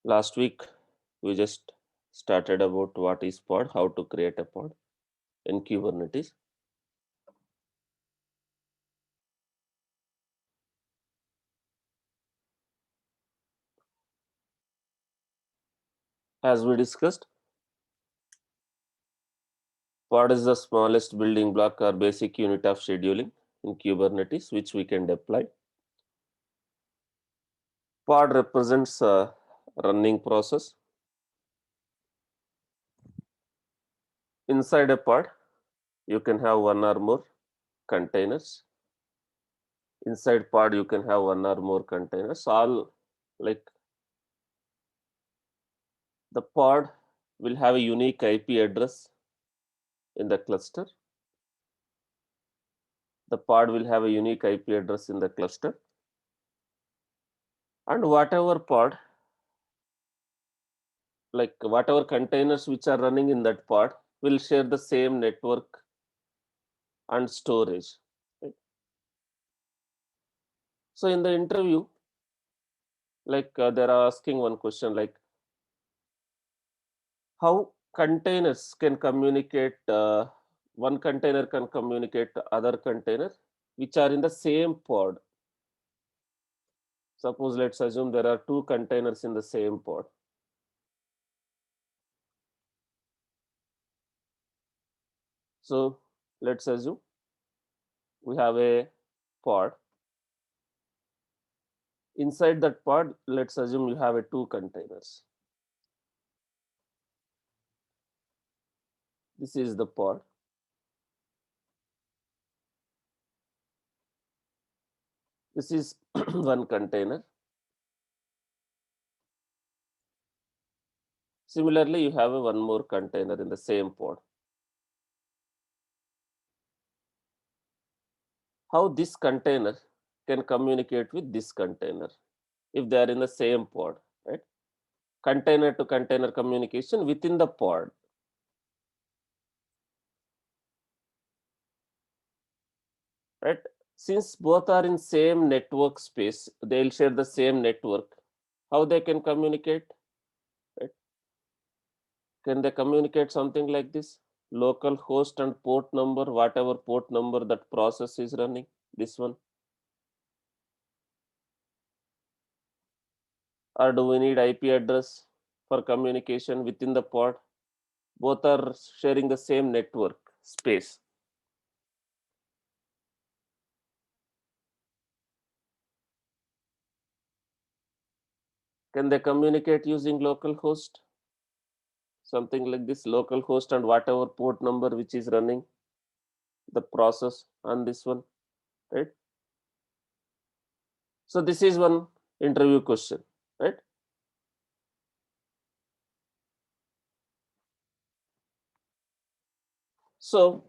Last week, we just started about what is pod, how to create a pod in Kubernetes. As we discussed, pod is the smallest building block or basic unit of scheduling in Kubernetes, which we can deploy. Pod represents a running process. Inside a pod, you can have one or more containers. Inside pod, you can have one or more containers. All like the pod will have a unique IP address in the cluster. The pod will have a unique IP address in the cluster. And whatever pod, like whatever containers which are running in that pod, will share the same network and storage. Right? So in the interview, they're asking one question like how containers can communicate, one container can communicate to other container which are in the same pod. Suppose let's assume there are two containers in the same pod. So let's assume we have a pod. Inside that pod, let's assume you have a two containers. This is the pod. This is one container. Similarly, you have a one more container in the same pod. How this container can communicate with this container if they are in the same pod, right? Container to container communication within the pod. Right? Since both are in same network space, they'll share the same network. How they can communicate? Right? Can they communicate something like this? Local host and port number, whatever port number that process is running, this one. Or do we need IP address for communication within the pod? Both are sharing the same network space. Can they communicate using local host? Something like this, local host and whatever port number which is running the process on this one, right? So this is one interview question, right? So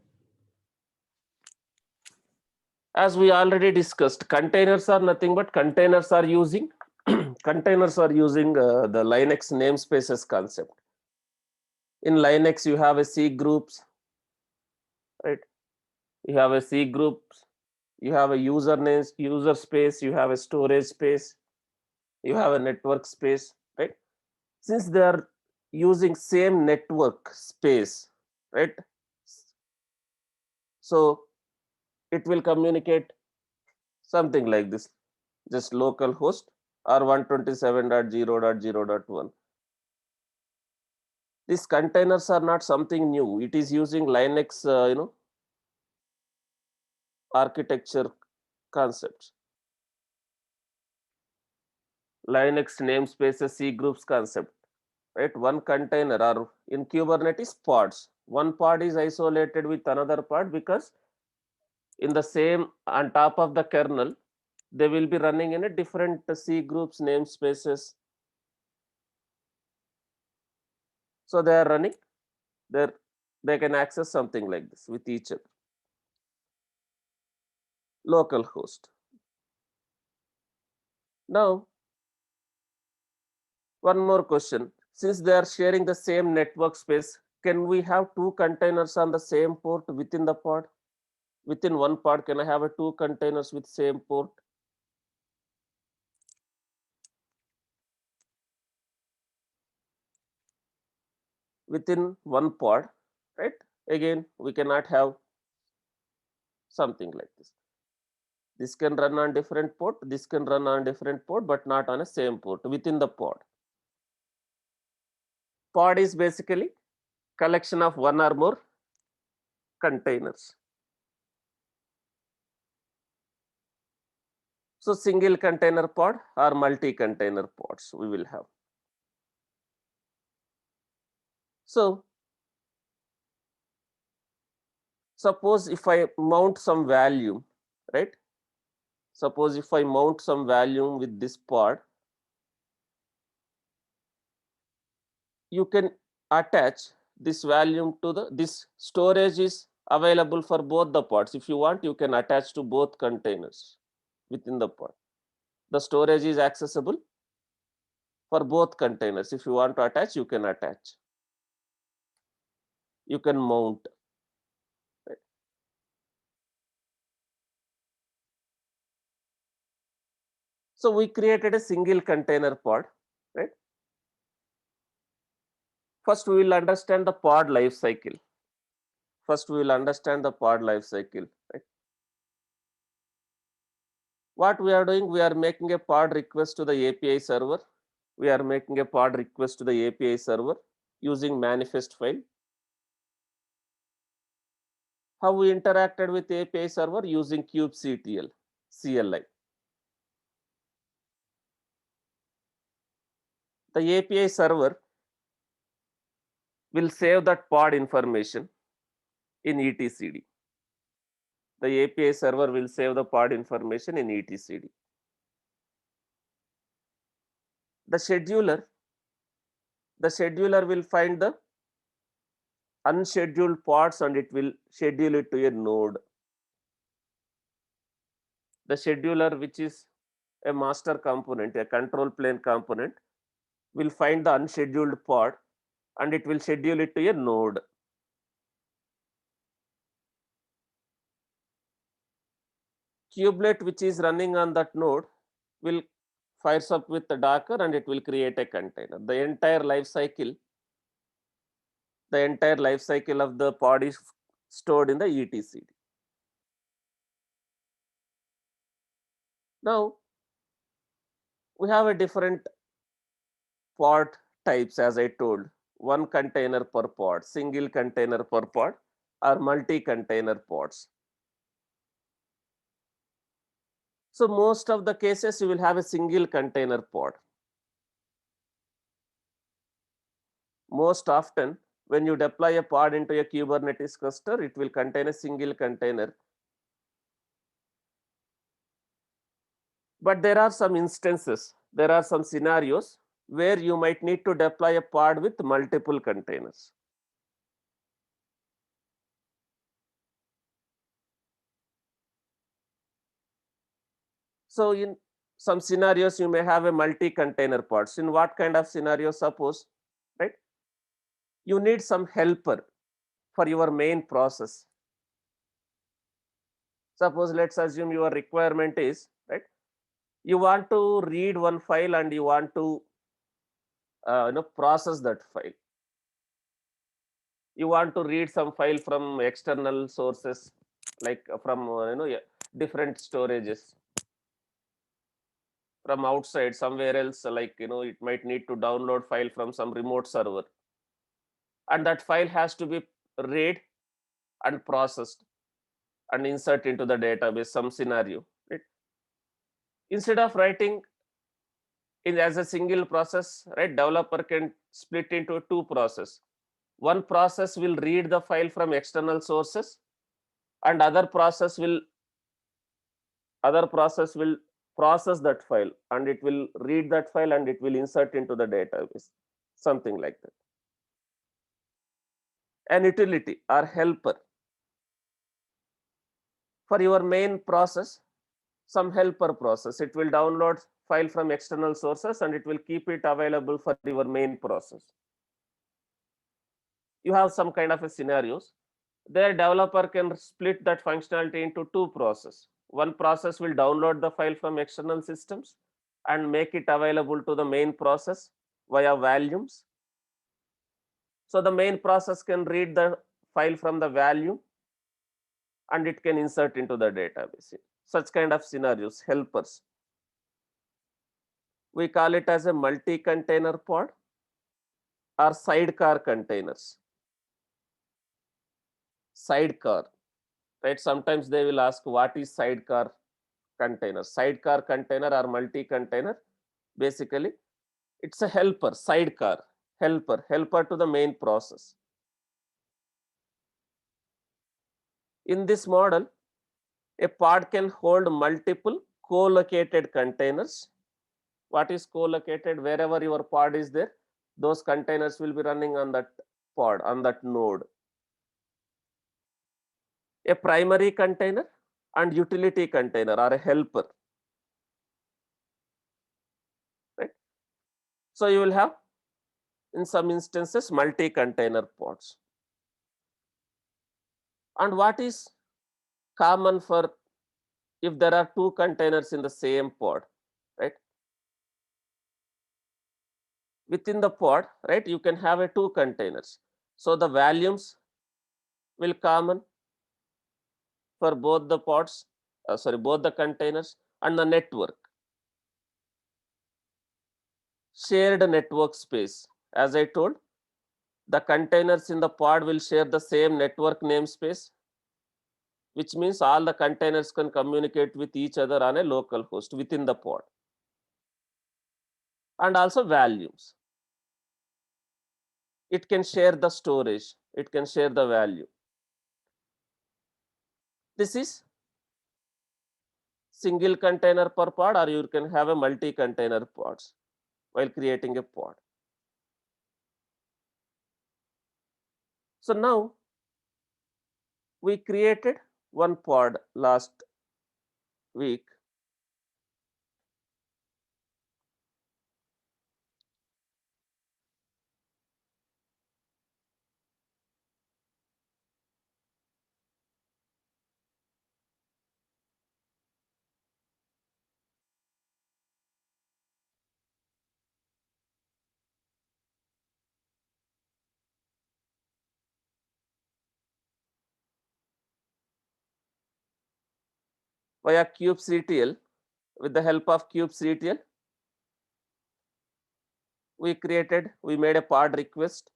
as we already discussed, containers are nothing but containers are using containers are using the Linux namespaces concept. In Linux, you have a C groups, right? You have a C groups, you have a usernames, user space, you have a storage space, you have a network space, right? Since they are using same network space, right? So it will communicate something like this, just local host or 127.0.0.1. These containers are not something new. It is using Linux, architecture concepts. Linux namespaces C groups concept, right? One container or in Kubernetes pods. One pod is isolated with another pod because in the same on top of the kernel, they will be running in a different C groups namespaces. So they are running there, they can access something like this with each other. Local host. Now, one more question. Since they are sharing the same network space, can we have two containers on the same port within the pod? Within one pod, can I have a two containers with same port? within one pod, right? Again, we cannot have something like this. This can run on different port, this can run on different port, but not on a same port within the pod. Pod is basically collection of one or more containers. So single container pod or multi-container pods we will have. So suppose if I mount some value, right? Suppose if I mount some value with this pod, you can attach this volume to this storage is available for both the pods. If you want, you can attach to both containers within the pod. The storage is accessible for both containers. If you want to attach, you can attach. You can mount. Right? So we created a single container pod, right? First, we will understand the pod life cycle. First, we will understand the pod life cycle, right? What we are doing, we are making a pod request to the API server. We are making a pod request to the API server using manifest file. How we interacted with API server using kubectl, CLI. The API server will save that pod information in etcd. The API server will save the pod information in etcd. The scheduler will find the unscheduled pods and it will schedule it to a node. The scheduler, which is a master component, a control plane component, will find the unscheduled pod and it will schedule it to a node. Kubelet, which is running on that node, will fires up with the Docker and it will create a container. The entire life cycle of the pod is stored in the etcd. Now we have a different pod types, as I told, one container per pod, single container per pod, or multi-container pods. So most of the cases you will have a single container pod. Most often when you deploy a pod into a Kubernetes cluster, it will contain a single container. But there are some instances, there are some scenarios where you might need to deploy a pod with multiple containers. So in some scenarios, you may have a multi-container pods. In what kind of scenario? Suppose, right, you need some helper for your main process. Suppose let's assume your requirement is, right, you want to read one file and you want to process that file. You want to read some file from external sources, like from different storages, from outside somewhere else, like it might need to download file from some remote server, and that file has to be read and processed and insert into the database, some scenario, right? Instead of writing in as a single process, right, developer can split into two process. One process will read the file from external sources and other process will process that file and it will read that file and it will insert into the database, something like that. An utility or helper for your main process, some helper process, it will download file from external sources and it will keep it available for your main process. You have some kind of a scenarios. Their developer can split that functionality into two processes. One process will download the file from external systems and make it available to the main process via volumes. So the main process can read the file from the value and it can insert into the database. Such kind of scenarios, helpers. We call it as a multi-container pod or sidecar containers. Sidecar, right? Sometimes they will ask what is sidecar container. Sidecar container or multi-container, basically it's a helper, sidecar, helper to the main process. In this model, a pod can hold multiple co-located containers. What is co-located? Wherever your pod is there, those containers will be running on that pod, on that node. A primary container and utility container or a helper, right? So you will have in some instances multi-container pods. And what is common for if there are two containers in the same pod, right? Within the pod, right, you can have a two containers. So the volumes will common for both the pods, both the containers and the network. Shared network space. As I told, the containers in the pod will share the same network namespace, which means all the containers can communicate with each other on a local host within the pod. And also volumes. It can share the storage, it can share the value. This is single container per pod, or you can have a multi-container pods while creating a pod. So now we created one pod last week. Via kubectl, with the help of kubectl, we made a pod request.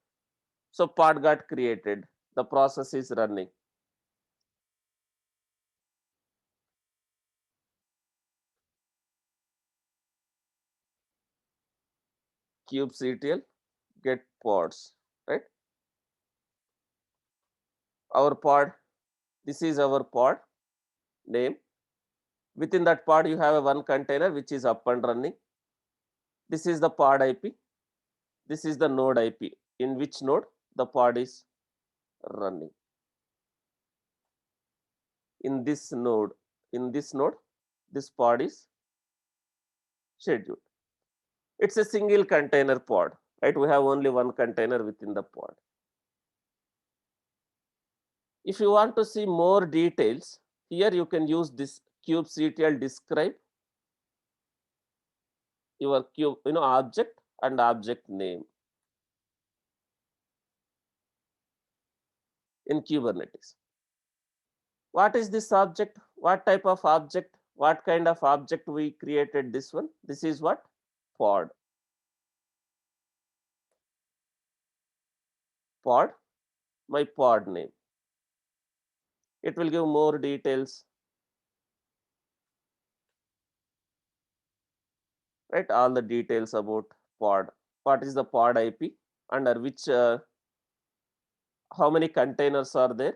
So pod got created. The process is running. Kubectl get pods, right? Our pod, this is our pod name. Within that pod, you have a one container which is up and running. This is the pod IP. This is the node IP. In which node the pod is running. In this node, this pod is scheduled. It's a single container pod, right? We have only one container within the pod. If you want to see more details, here you can use this kubectl describe your object and object name in Kubernetes. What is this object? What type of object? What kind of object we created this one? This is what? Pod. Pod, my pod name. It will give more details, right? All the details about pod. What is the pod IP? Under which, how many containers are there,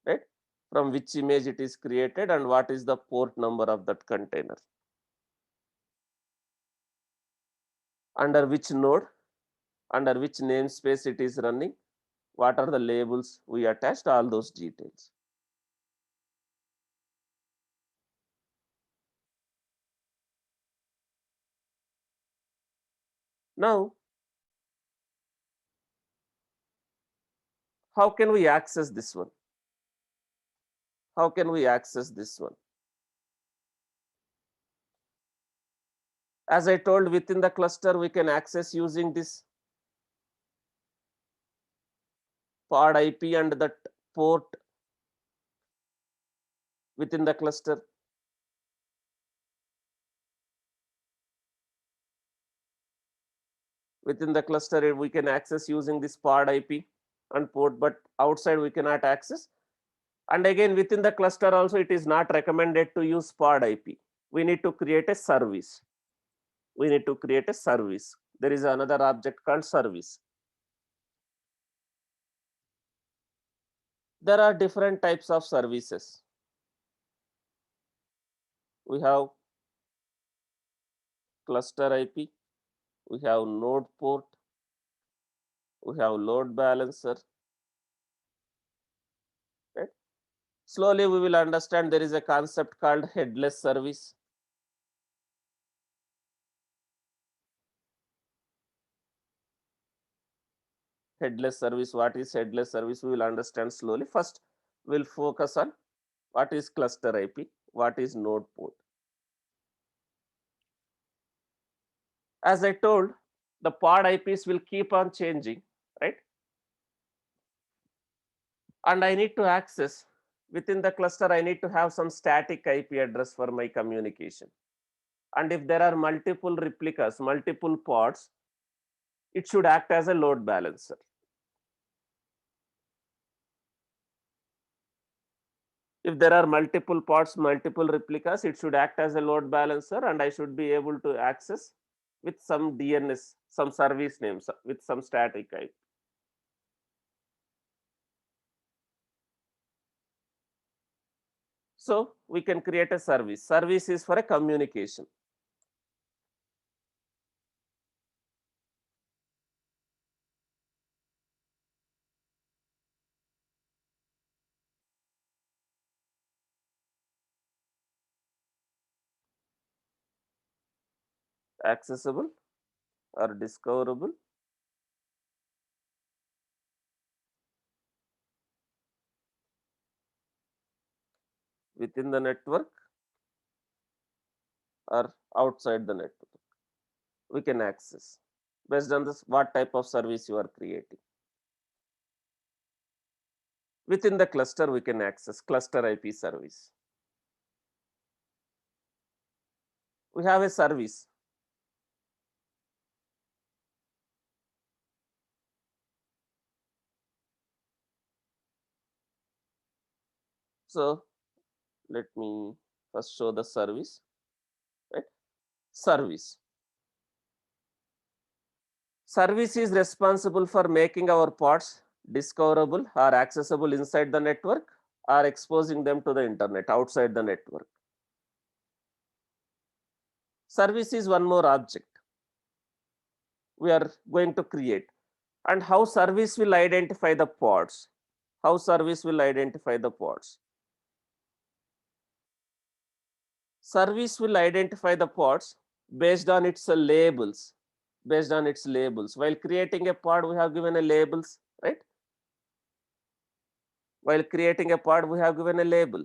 right? From which image it is created and what is the port number of that container. Under which node, under which namespace it is running, what are the labels we attached, all those details. Now, how can we access this one? How can we access this one? As I told, within the cluster, we can access using this pod IP and that port within the cluster. Within the cluster, we can access using this pod IP and port, but outside we cannot access. And again, within the cluster also, it is not recommended to use pod IP. We need to create a service. We need to create a service. There is another object called service. There are different types of services. We have cluster IP, we have node port, we have load balancer. Right? Slowly we will understand there is a concept called headless service. Headless service, what is headless service? We will understand slowly. First, we'll focus on what is cluster IP, what is node port. As I told, the pod IPs will keep on changing, right? And I need to access within the cluster, I need to have some static IP address for my communication. And if there are multiple replicas, multiple pods, it should act as a load balancer. If there are multiple pods, multiple replicas, it should act as a load balancer, and I should be able to access with some DNS, some service names, with some static IP. So we can create a service. Service is for a communication. Accessible or discoverable within the network or outside the network. We can access based on this what type of service you are creating. Within the cluster, we can access cluster IP service. We have a service. So let me first show the service. Right? Service. Service is responsible for making our pods discoverable or accessible inside the network or exposing them to the internet outside the network. Service is one more object we are going to create. And how service will identify the pods? How service will identify the pods? Service will identify the pods based on its labels. Based on its labels. While creating a pod, we have given a labels, right? While creating a pod, we have given a label.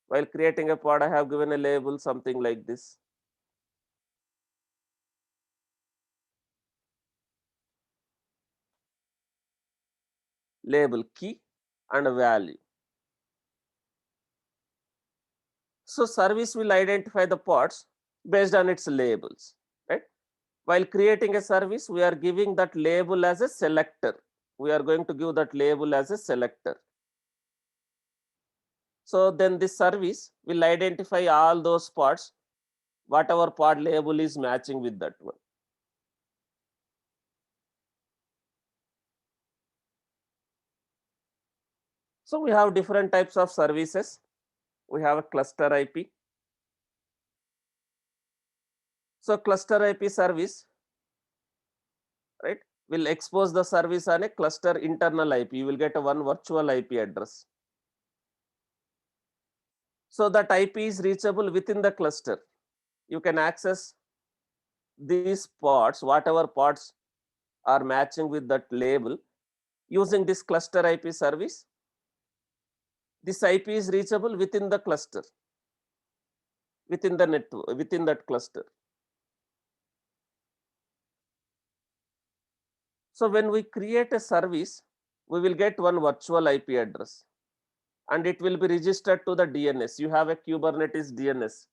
While creating a pod, I have given a label, something like this. Label key and a value. So service will identify the pods based on its labels, right? While creating a service, we are giving that label as a selector. We are going to give that label as a selector. So then this service will identify all those pods, whatever pod label is matching with that one. So we have different types of services. We have a cluster IP. So cluster IP service, right, will expose the service on a cluster internal IP. You will get a one virtual IP address. So that IP is reachable within the cluster. You can access these pods, whatever pods are matching with that label, using this cluster IP service. This IP is reachable within the cluster, within the network, within that cluster. So when we create a service, we will get one virtual IP address and it will be registered to the DNS. You have a Kubernetes DNS.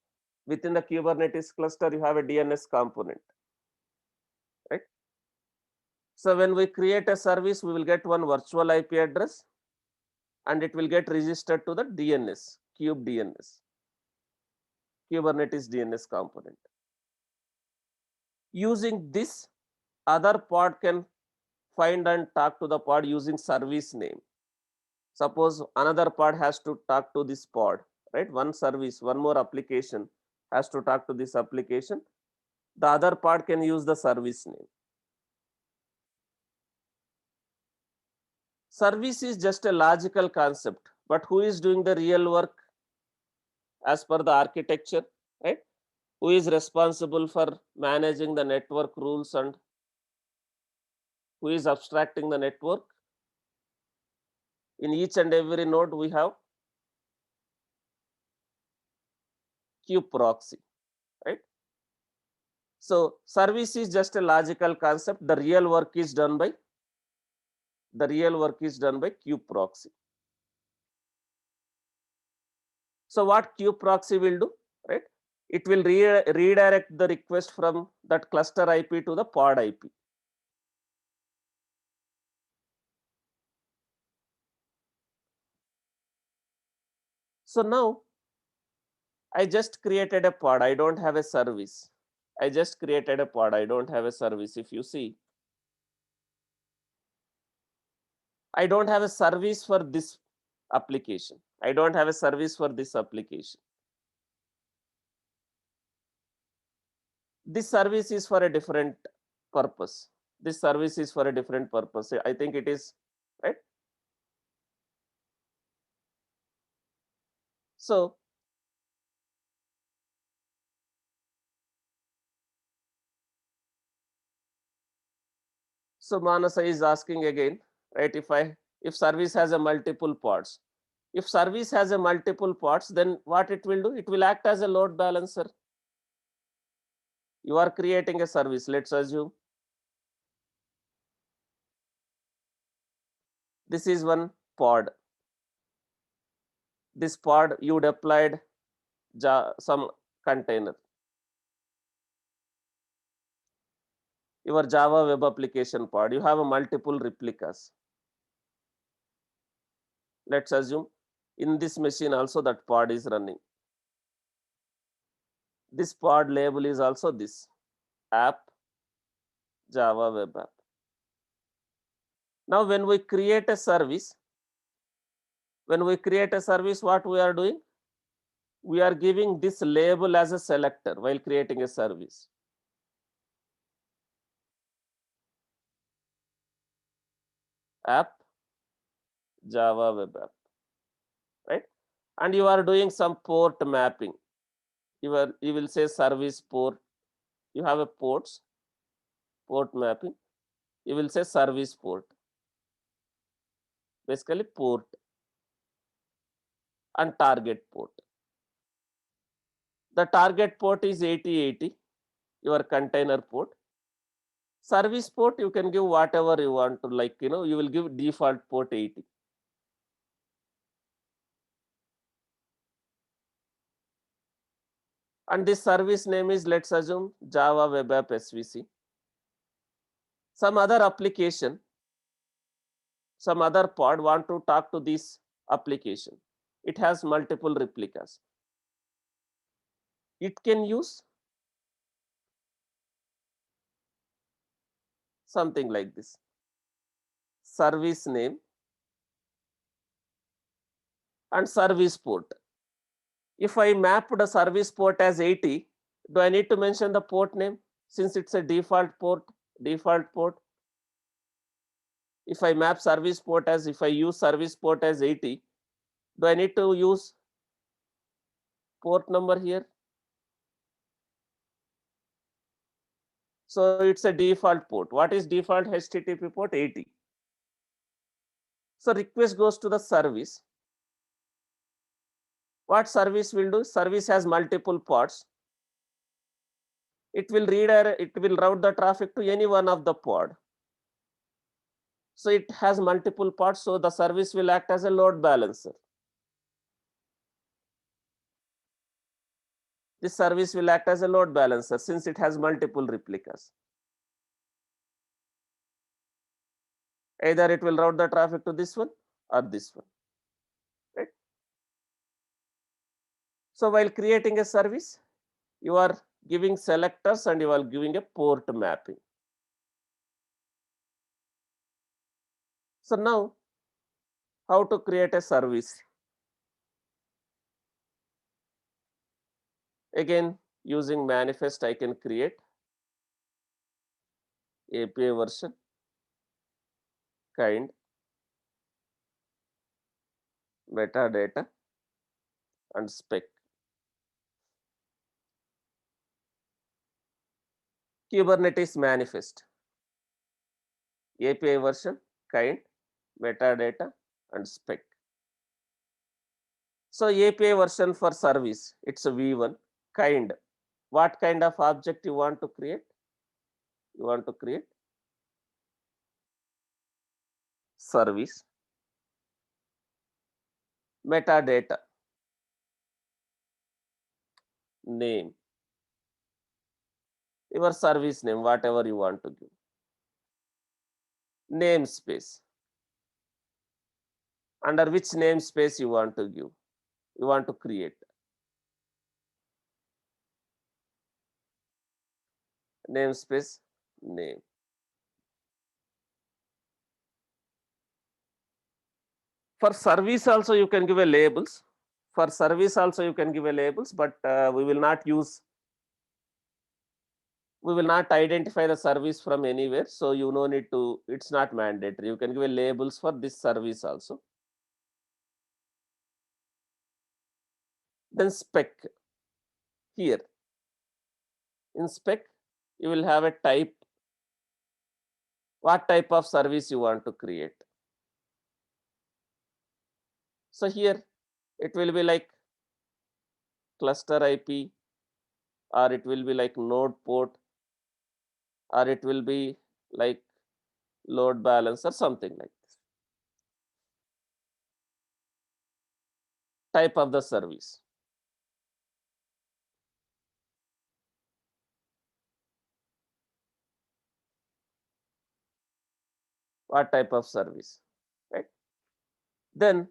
Within the Kubernetes cluster, you have a DNS component, right? So when we create a service, we will get one virtual IP address and it will get registered to the DNS, Kube DNS, Kubernetes DNS component. Using this, other pod can find and talk to the pod using service name. Suppose another pod has to talk to this pod, right? One service, one more application has to talk to this application. The other pod can use the service name. Service is just a logical concept, but who is doing the real work as per the architecture, right? Who is responsible for managing the network rules and who is abstracting the network? In each and every node, we have kubeproxy, right? So service is just a logical concept. The real work is done by kubeproxy. So what kubeproxy will do, right? It will redirect the request from that cluster IP to the pod IP. So now I just created a pod. I don't have a service. I just created a pod. I don't have a service. If you see, I don't have a service for this application. I don't have a service for this application. This service is for a different purpose. This service is for a different purpose. I think it is, right? So Manasa is asking again, right? If service has a multiple pods, if service has a multiple pods, then what it will do? It will act as a load balancer. You are creating a service. Let's assume this is one pod. This pod you deployed some container. Your Java web application pod. You have a multiple replicas. Let's assume in this machine also that pod is running. This pod label is also this app, Java web app. Now when we create a service, what we are doing? We are giving this label as a selector while creating a service. App, Java web app, right? And you are doing some port mapping. You will say service port. You have a port mapping. You will say service port. Basically port and target port. The target port is 8080, your container port. Service port, you can give whatever you want to, like, you will give default port 80. And this service name is, let's assume, Java Web App SVC. Some other application, some other pod want to talk to this application. It has multiple replicas. It can use something like this. Service name and service port. If I map the service port as 80, do I need to mention the port name since it's a default port? If I map service port as, if I use service port as 80, do I need to use port number here? So it's a default port. What is default HTTP port? 80. So request goes to the service. What service will do? Service has multiple pods. It will route the traffic to any one of the pod. So it has multiple parts, so the service will act as a load balancer. This service will act as a load balancer since it has multiple replicas. Either it will route the traffic to this one or this one, right? So while creating a service, you are giving selectors and you are giving a port mapping. So now, how to create a service? Again, using manifest, I can create API version, kind, metadata, and spec. Kubernetes manifest, API version, kind, metadata, and spec. So API version for service, it's a V1, kind. What kind of object you want to create? You want to create service, metadata, name, your service name, whatever you want to give. Namespace, under which namespace you want to give, you want to create. Namespace, name. For service also you can give a labels. For service also you can give a labels, but we will not use, we will not identify the service from anywhere. So you no need to, it's not mandatory. You can give a labels for this service also. Then spec, here in spec you will have a type, what type of service you want to create. So here it will be like cluster IP, or it will be like node port, or it will be like load balance or something like this. Type of the service. What type of service, right? Then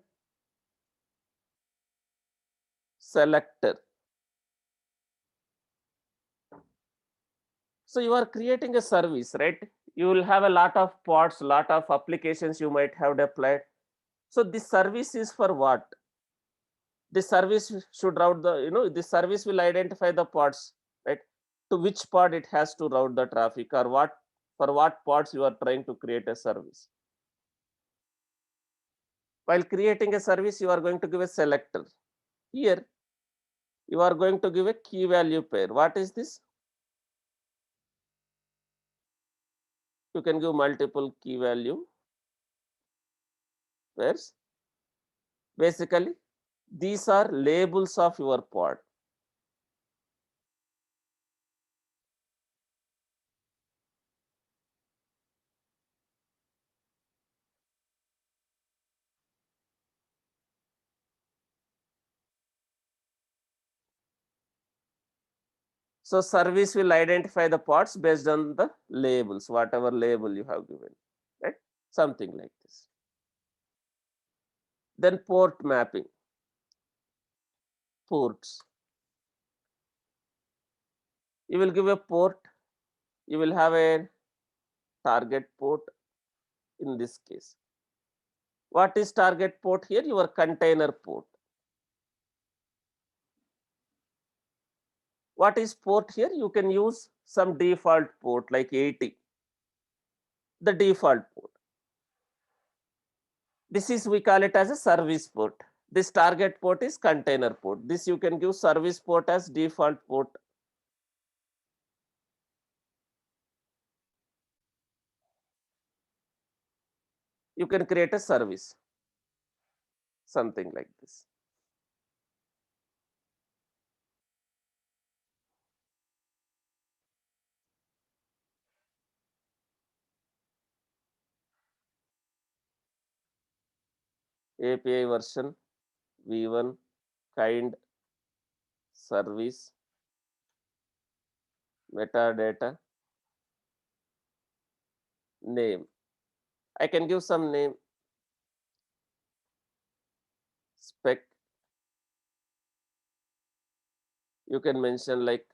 selector. So you are creating a service, right? You will have a lot of pods, lot of applications you might have deployed. So this service is for what? This service should route the, this service will identify the pods, right? To which pod it has to route the traffic, or what, for what pods you are trying to create a service. While creating a service, you are going to give a selector. Here, you are going to give a key value pair. What is this? You can give multiple key value pairs. Basically, these are labels of your pod. So service will identify the pods based on the labels, whatever label you have given, right? Something like this. Then port mapping, ports. You will give a port, you will have a target port in this case. What is target port here? Your container port. What is port here? You can use some default port like 80, the default port. This is, we call it as a service port. This target port is container port. This you can give service port as default port. You can create a service, something like this. API version v1 kind service metadata name. I can give some name spec. You can mention like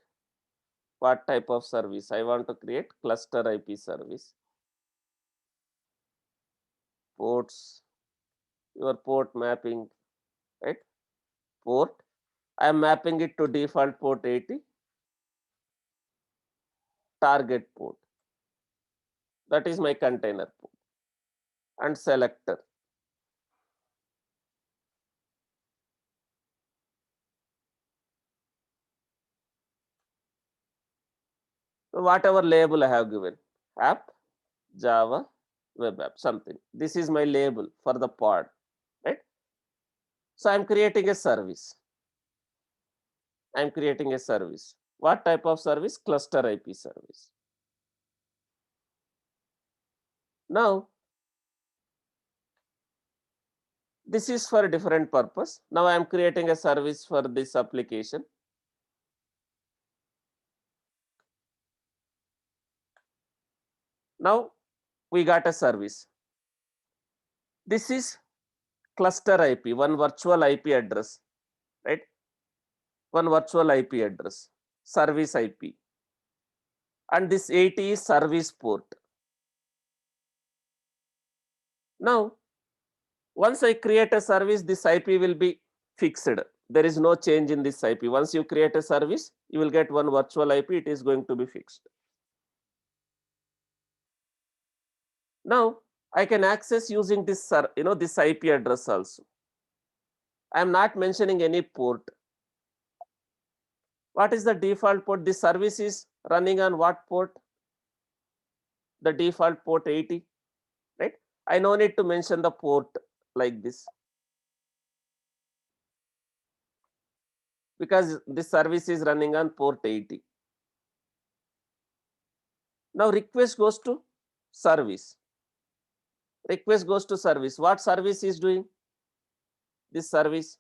what type of service. I want to create cluster IP service. Ports, your port mapping, right? Port. I am mapping it to default port 80. Target port. That is my container port. And selector. So whatever label I have given, app, Java, web app, something. This is my label for the pod, right? So I'm creating a service. I'm creating a service. What type of service? Cluster IP service. Now, this is for a different purpose. Now I am creating a service for this application. Now we got a service. This is cluster IP, one virtual IP address, right? One virtual IP address, service IP. And this 80 is service port. Now, once I create a service, this IP will be fixed. There is no change in this IP. Once you create a service, you will get one virtual IP. It is going to be fixed. Now, I can access using this, this IP address also. I am not mentioning any port. What is the default port? This service is running on what port? The default port 80, right? I no need to mention the port like this, because this service is running on port 80. Now request goes to service. Request goes to service. What service is doing? This service.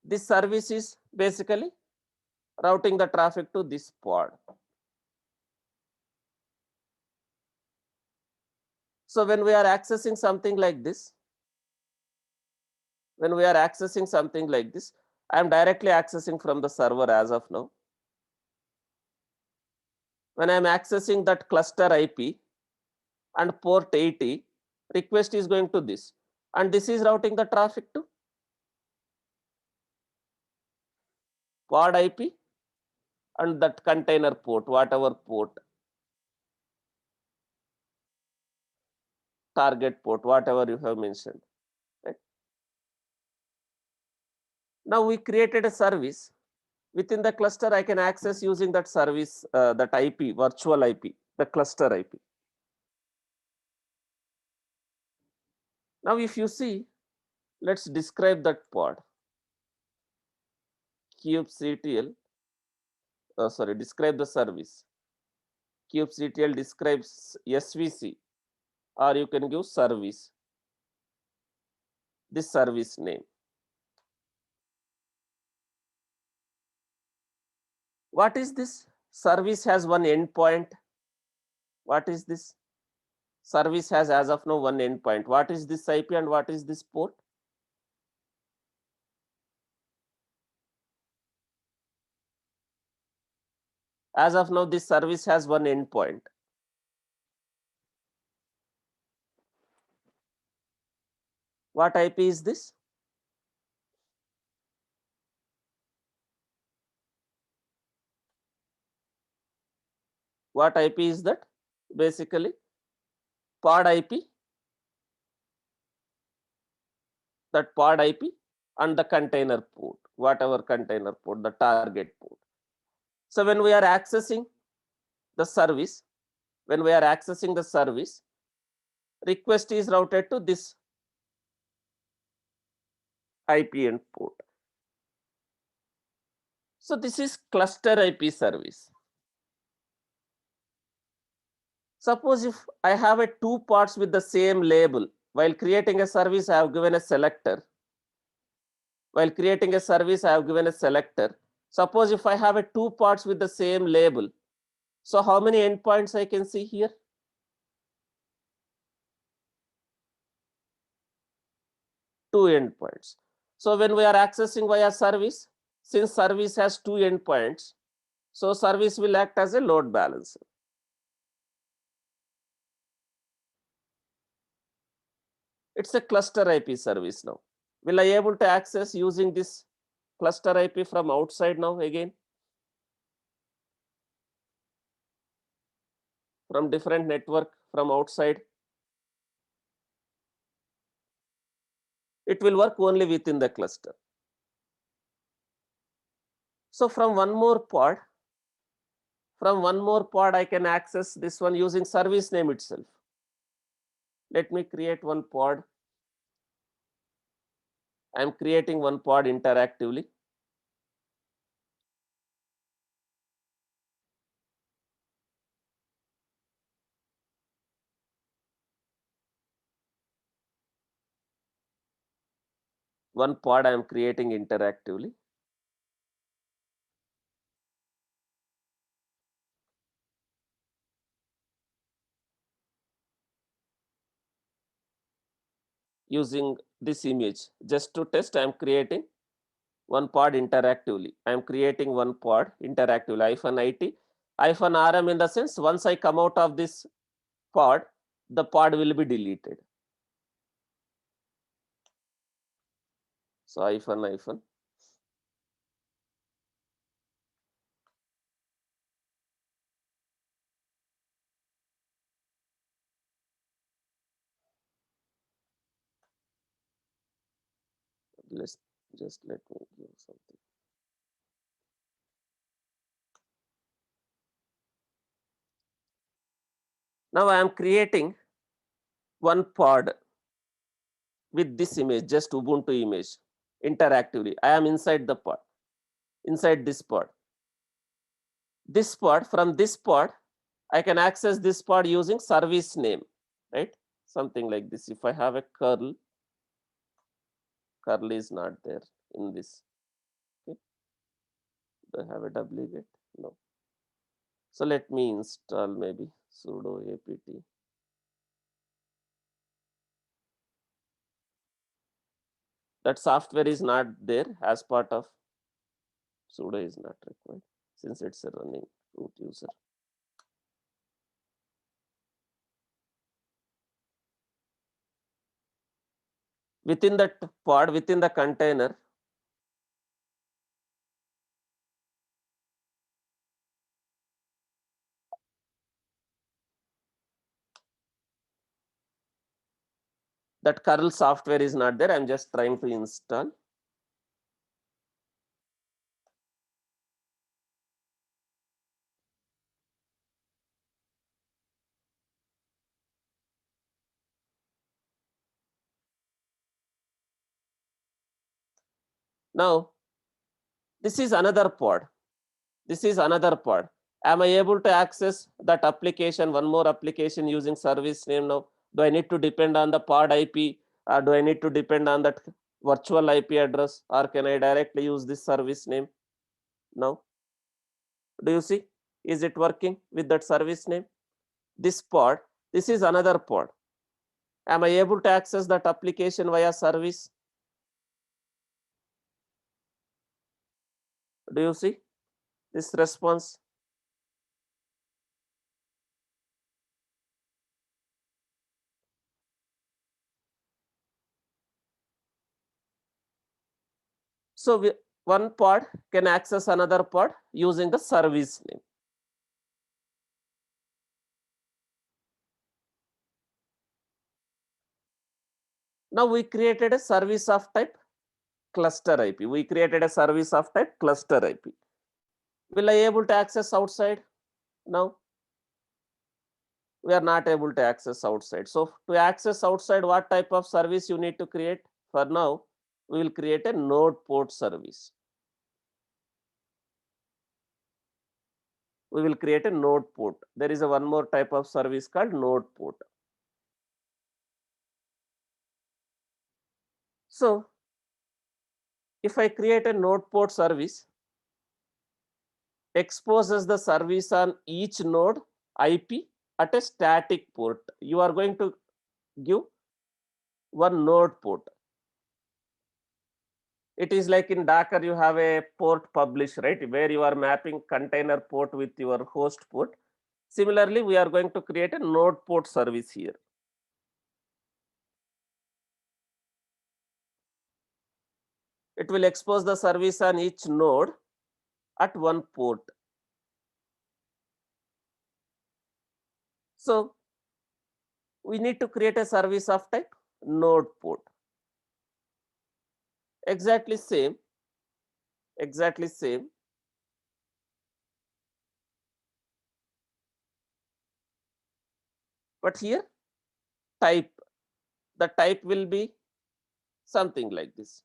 This service is basically routing the traffic to this pod. So when we are accessing something like this, I am directly accessing from the server as of now. When I am accessing that cluster IP and port 80, request is going to this, and this is routing the traffic to pod IP and that container port, whatever port, target port, whatever you have mentioned. Right? Now we created a service. Within the cluster, I can access using that service, that IP, virtual IP, the cluster IP. Now, if you see, let's describe that pod. kubectl, describe the service. kubectl describes SVC, or you can give service, this service name. What is this? Service has one endpoint. What is this? Service has as of now one endpoint. What is this IP and what is this port? As of now, this service has one endpoint. What IP is this? What IP is that? Basically, pod IP, that pod IP and the container port, whatever container port, the target port. So when we are accessing the service, request is routed to this IP and port. So this is cluster IP service. Suppose if I have a two pods with the same label, while creating a service, I have given a selector. While creating a service, I have given a selector. Suppose if I have a two pods with the same label, so how many endpoints I can see here? Two endpoints. So when we are accessing via service, since service has two endpoints, so service will act as a load balancer. It's a cluster IP service now. Will I able to access using this cluster IP from outside now again? From different network from outside? It will work only within the cluster. So from one more pod, I can access this one using service name itself. Let me create one pod. I am creating one pod interactively. One pod I am creating interactively. Using this image just to test, I am creating one pod interactively. I am creating one pod interactively -IT -RM in the sense once I come out of this pod, the pod will be deleted. So -. Let's just let me give something. Now I am creating one pod with this image, just Ubuntu image, interactively. I am inside the pod, inside this pod. This pod, from this pod, I can access this pod using service name, right? Something like this. If I have a curl is not there in this. Okay. Do I have a duplicate? No. So let me install maybe sudo apt. That software is not there as part of sudo is not required since it's a running root user. Within that pod, within the container, that curl software is not there. I'm just trying to install. Now, this is another pod. This is another pod. Am I able to access that application, one more application using service name now? Do I need to depend on the pod IP? Or do I need to depend on that virtual IP address? Or can I directly use this service name now? Do you see? Is it working with that service name? This pod, this is another pod. Am I able to access that application via service? Do you see this response? So one pod can access another pod using the service name. Now we created a service of type cluster IP. We created a service of type cluster IP. Will I able to access outside? Now we are not able to access outside. So to access outside, what type of service you need to create? For now, we will create a node port service. we will create a node port. There is a one more type of service called node port. So if I create a node port service, exposes the service on each node IP at a static port. You are going to give one node port. It is like in Docker, you have a port publish, right? Where you are mapping container port with your host port. Similarly, we are going to create a node port service here. It will expose the service on each node at one port. So we need to create a service of type node port. Exactly same. But here type, the type will be something like this.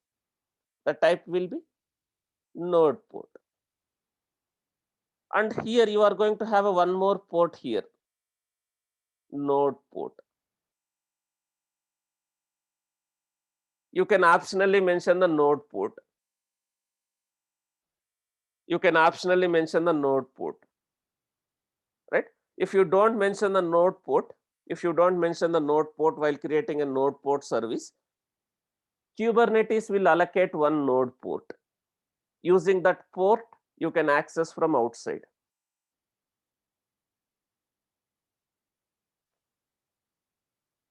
The type will be node port. And here you are going to have a one more port here, node port. You can optionally mention the node port. Right? If you don't mention the node port, while creating a node port service, Kubernetes will allocate one node port. Using that port, you can access from outside.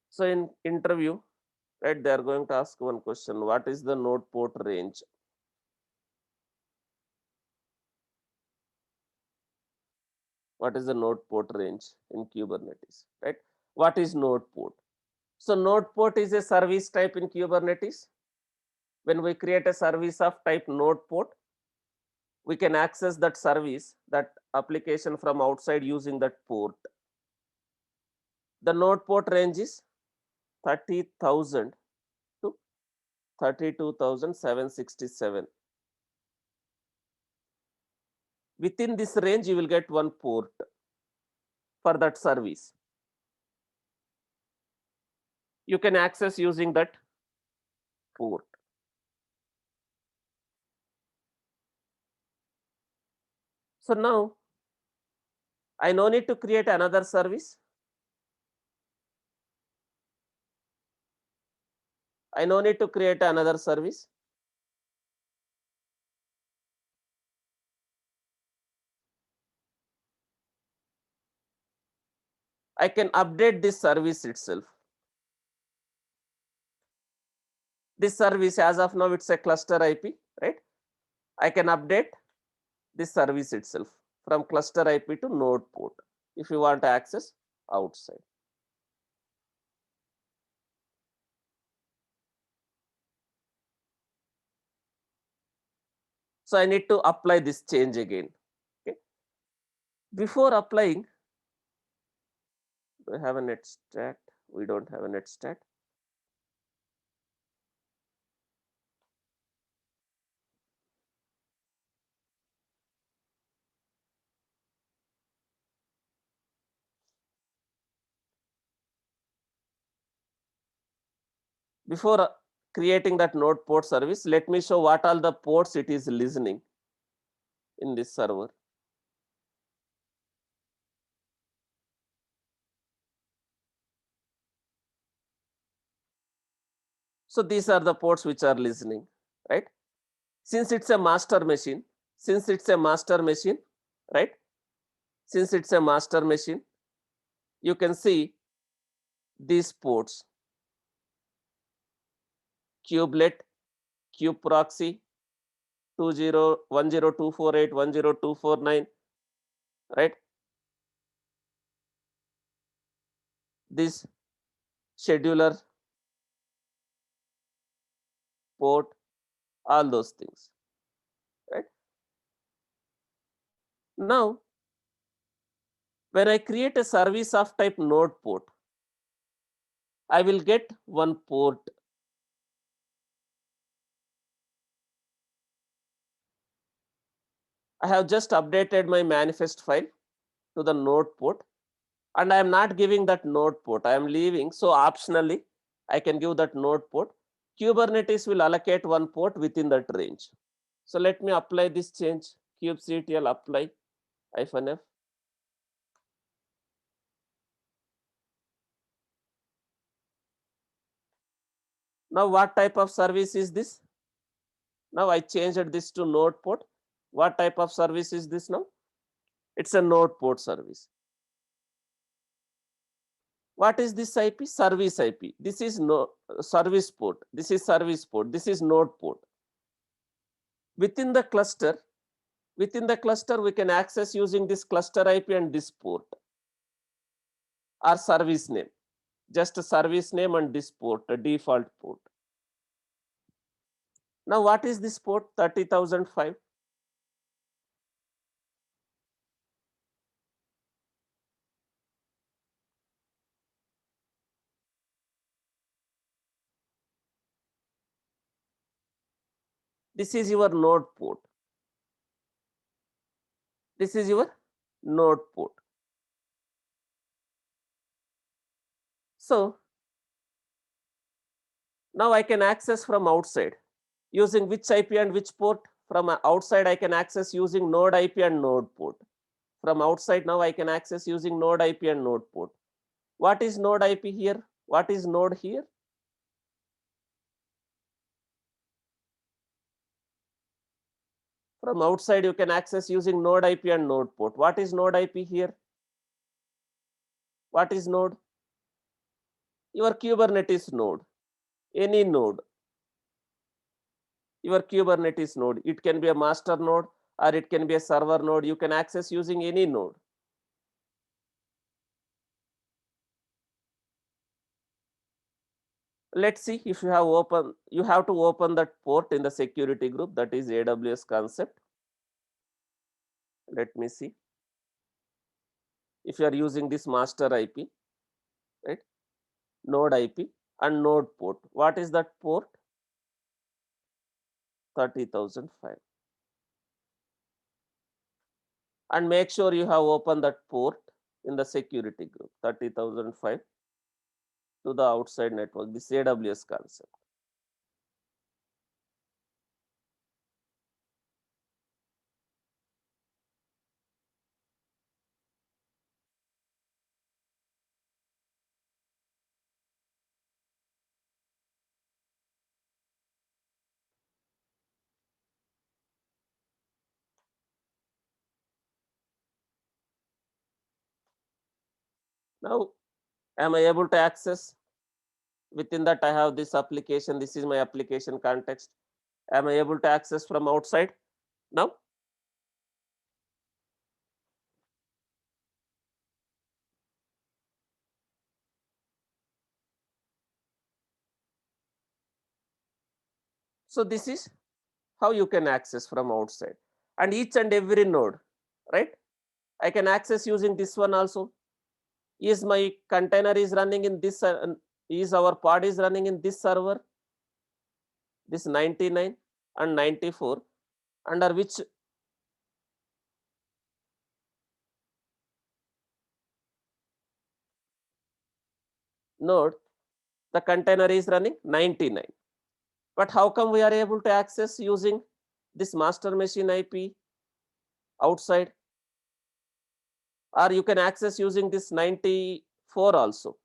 So in interview, right, they are going to ask one question: what is the node port range? What is the node port range in Kubernetes? Right? What is node port? So node port is a service type in Kubernetes. When we create a service of type node port, we can access that service, that application from outside using that port. The node port range is 30,000 to 32,767. Within this range, you will get one port for that service. You can access using that port. So now I no need to create another service. I no need to create another service. I can update this service itself. This service, as of now, it's a cluster IP, right? I can update this service itself from cluster IP to node port if you want to access outside. So I need to apply this change again. Okay. Before applying, do I have a net stat? We don't have a net stat. Before creating that node port service, let me show what all the ports it is listening in this server. So these are the ports which are listening, right? Since it's a master machine, right? Since it's a master machine, you can see these ports: kubelet, kubeproxy, 102.168.102.102.109, right? This scheduler port, all those things, right? Now, when I create a service of type node port, I will get one port. I have just updated my manifest file. to the node port, and I am not giving that node port. I am leaving, so optionally I can give that node port. Kubernetes will allocate one port within that range. So let me apply this change. kubectl apply -f. Now what type of service is this? Now I changed this to node port. What type of service is this now? It's a node port service. What is this IP? Service IP. This is no service port. This is service port. This is node port. Within the cluster, we can access using this cluster IP and this port or service name. Just a service name and this port, a default port. Now what is this port? 30,005. This is your node port. This is your node port. So now I can access from outside using which IP and which port. From outside I can access using node IP and node port. From outside now I can access using node IP and node port. What is node IP here? What is node here? From outside you can access using node IP and node port. What is node IP here? What is node? Your Kubernetes node. Any node. Your Kubernetes node. It can be a master node or it can be a server node. You can access using any node. Let's see if you have to open that port in the security group, that is AWS concept. Let me see. If you are using this master IP, right? Node IP and node port. What is that port? 30,005. And make sure you have opened that port in the security group, 30,005 to the outside network, this AWS concept. Now, am I able to access? Within that, I have this application. This is my application context. Am I able to access from outside now? So this is how you can access from outside, and each and every node, right? I can access using this one also. Is my container is running in this, is our pod is running in this server, this 99 and 94, under which node the container is running? 99. But how come we are able to access using this master machine IP outside? Or you can access using this 94 also,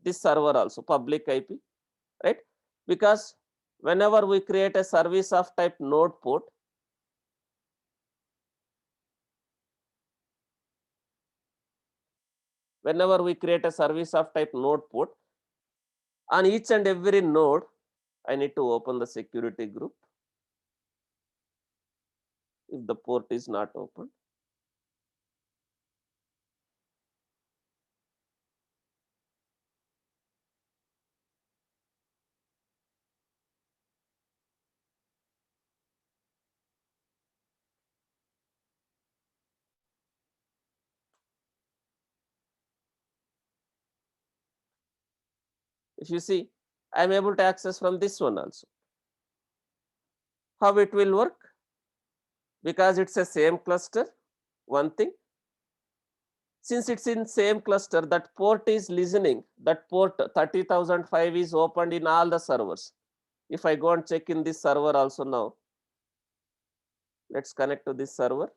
this server also, public IP, right? Because whenever we create a service of type node port, whenever we create a service of type node port, on each and every node, I need to open the security group. If the port is not open, if you see, I am able to access from this one also. How it will work? Because it's a same cluster, one thing. Since it's in same cluster, that port is listening, that port 30,005 is opened in all the servers. If I go and check in this server also now, let's connect to this server.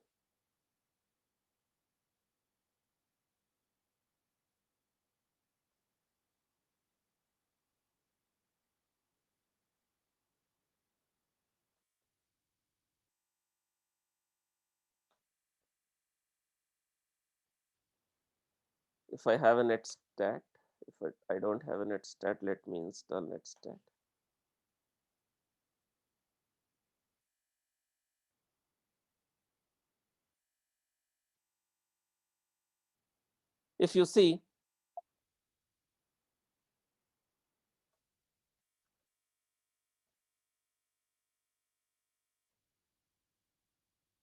If I have a netstat, if I don't have a netstat, let me install netstat. If you see,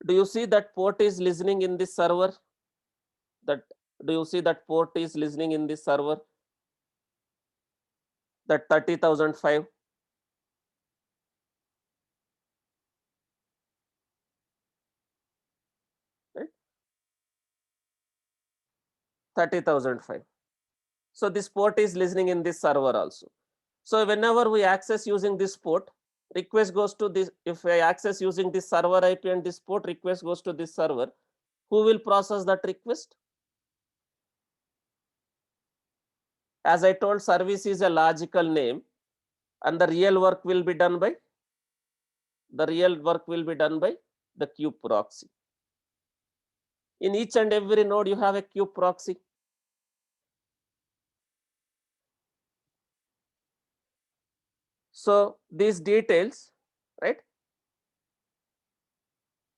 do you see that port is listening in this server? That do you see that port is listening in this server? That 30,005. Right? 30,005. So this port is listening in this server also. So whenever we access using this port, request goes to this. If I access using this server IP and this port, request goes to this server. Who will process that request? As I told, service is a logical name, and the real work will be done by the kube proxy. In each and every node, you have a kube proxy. So these details, right?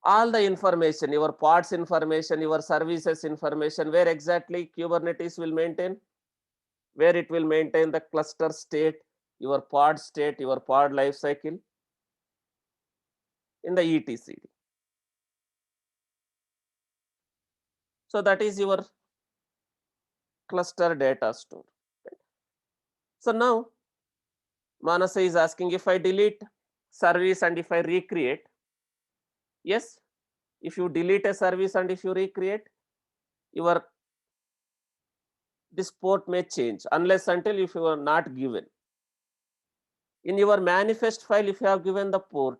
All the information, your pods information, your services information, where exactly Kubernetes will maintain, where it will maintain the cluster state, your pod state, your pod life cycle in the etcd. So that is your cluster data store. So now Manasa is asking, if I delete service and if I recreate, yes, if you delete a service and if you recreate, your this port may change unless until if you are not given. In your manifest file, if you have given the port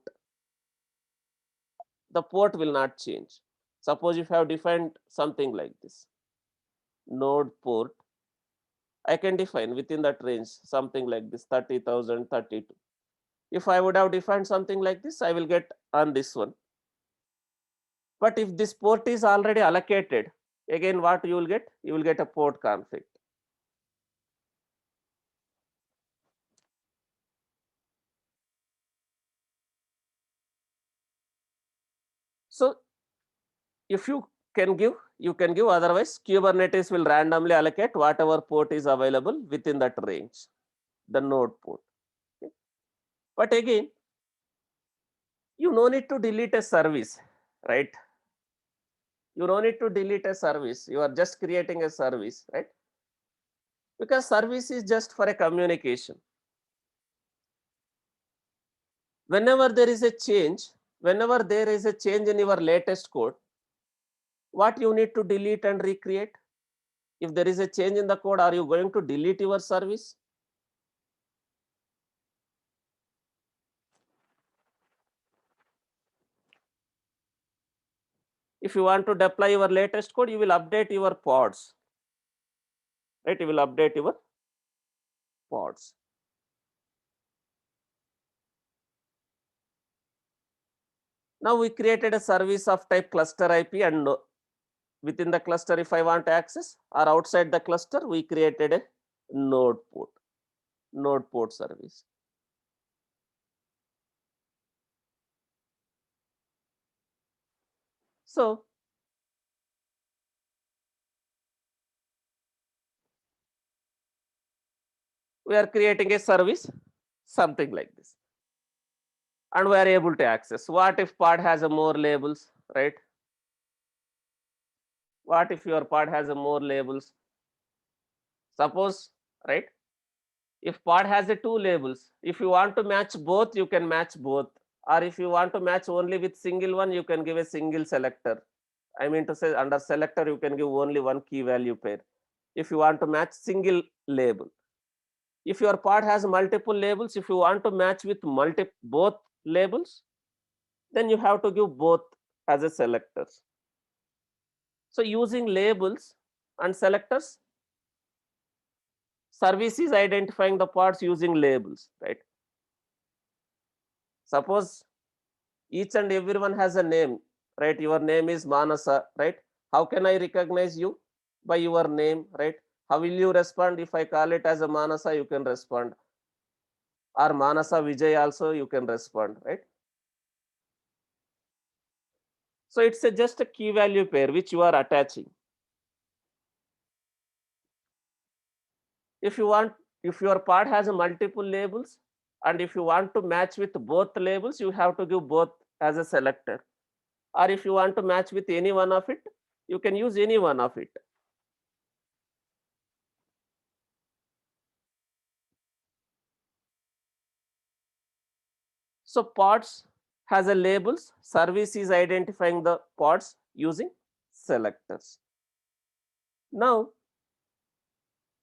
will not change. Suppose if you have defined something like this, node port, I can define within that range something like this 30,032. If I would have defined something like this, I will get on this one. But if this port is already allocated, again what you will get? You will get a port config. So if you can give, you can give, otherwise Kubernetes will randomly allocate whatever port is available within that range, the node port. Okay. But again, you no need to delete a service, right? You don't need to delete a service. You are just creating a service, right? Because service is just for a communication. Whenever there is a change, whenever there is a change in your latest code, what you need to delete and recreate? If there is a change in the code, are you going to delete your service? If you want to deploy your latest code, you will update your pods, right? You will update your pods. Now we created a service of type cluster IP, and within the cluster, if I want to access, or outside the cluster, we created a node port service. So we are creating a service, something like this, and we are able to access. What if pod has a more labels, right? What if your pod has a more labels? Suppose, right? If pod has a two labels, if you want to match both, you can match both. Or if you want to match only with single one, you can give a single selector. I mean to say under selector, you can give only one key value pair. If you want to match single label, if your part has multiple labels, if you want to match with both labels, then you have to give both as a selectors. So using labels and selectors, service is identifying the parts using labels, right? Suppose each and everyone has a name, right? Your name is Manasa, right? How can I recognize you? By your name, right? How will you respond? If I call it as a Manasa, you can respond, or Manasa Vijay also you can respond, right? So it's just a key value pair which you are attaching. If you want, if your part has a multiple labels, and if you want to match with both labels, you have to give both as a selector. Or if you want to match with any one of it, you can use any one of it. So pods has a labels, service is identifying the pods using selectors. Now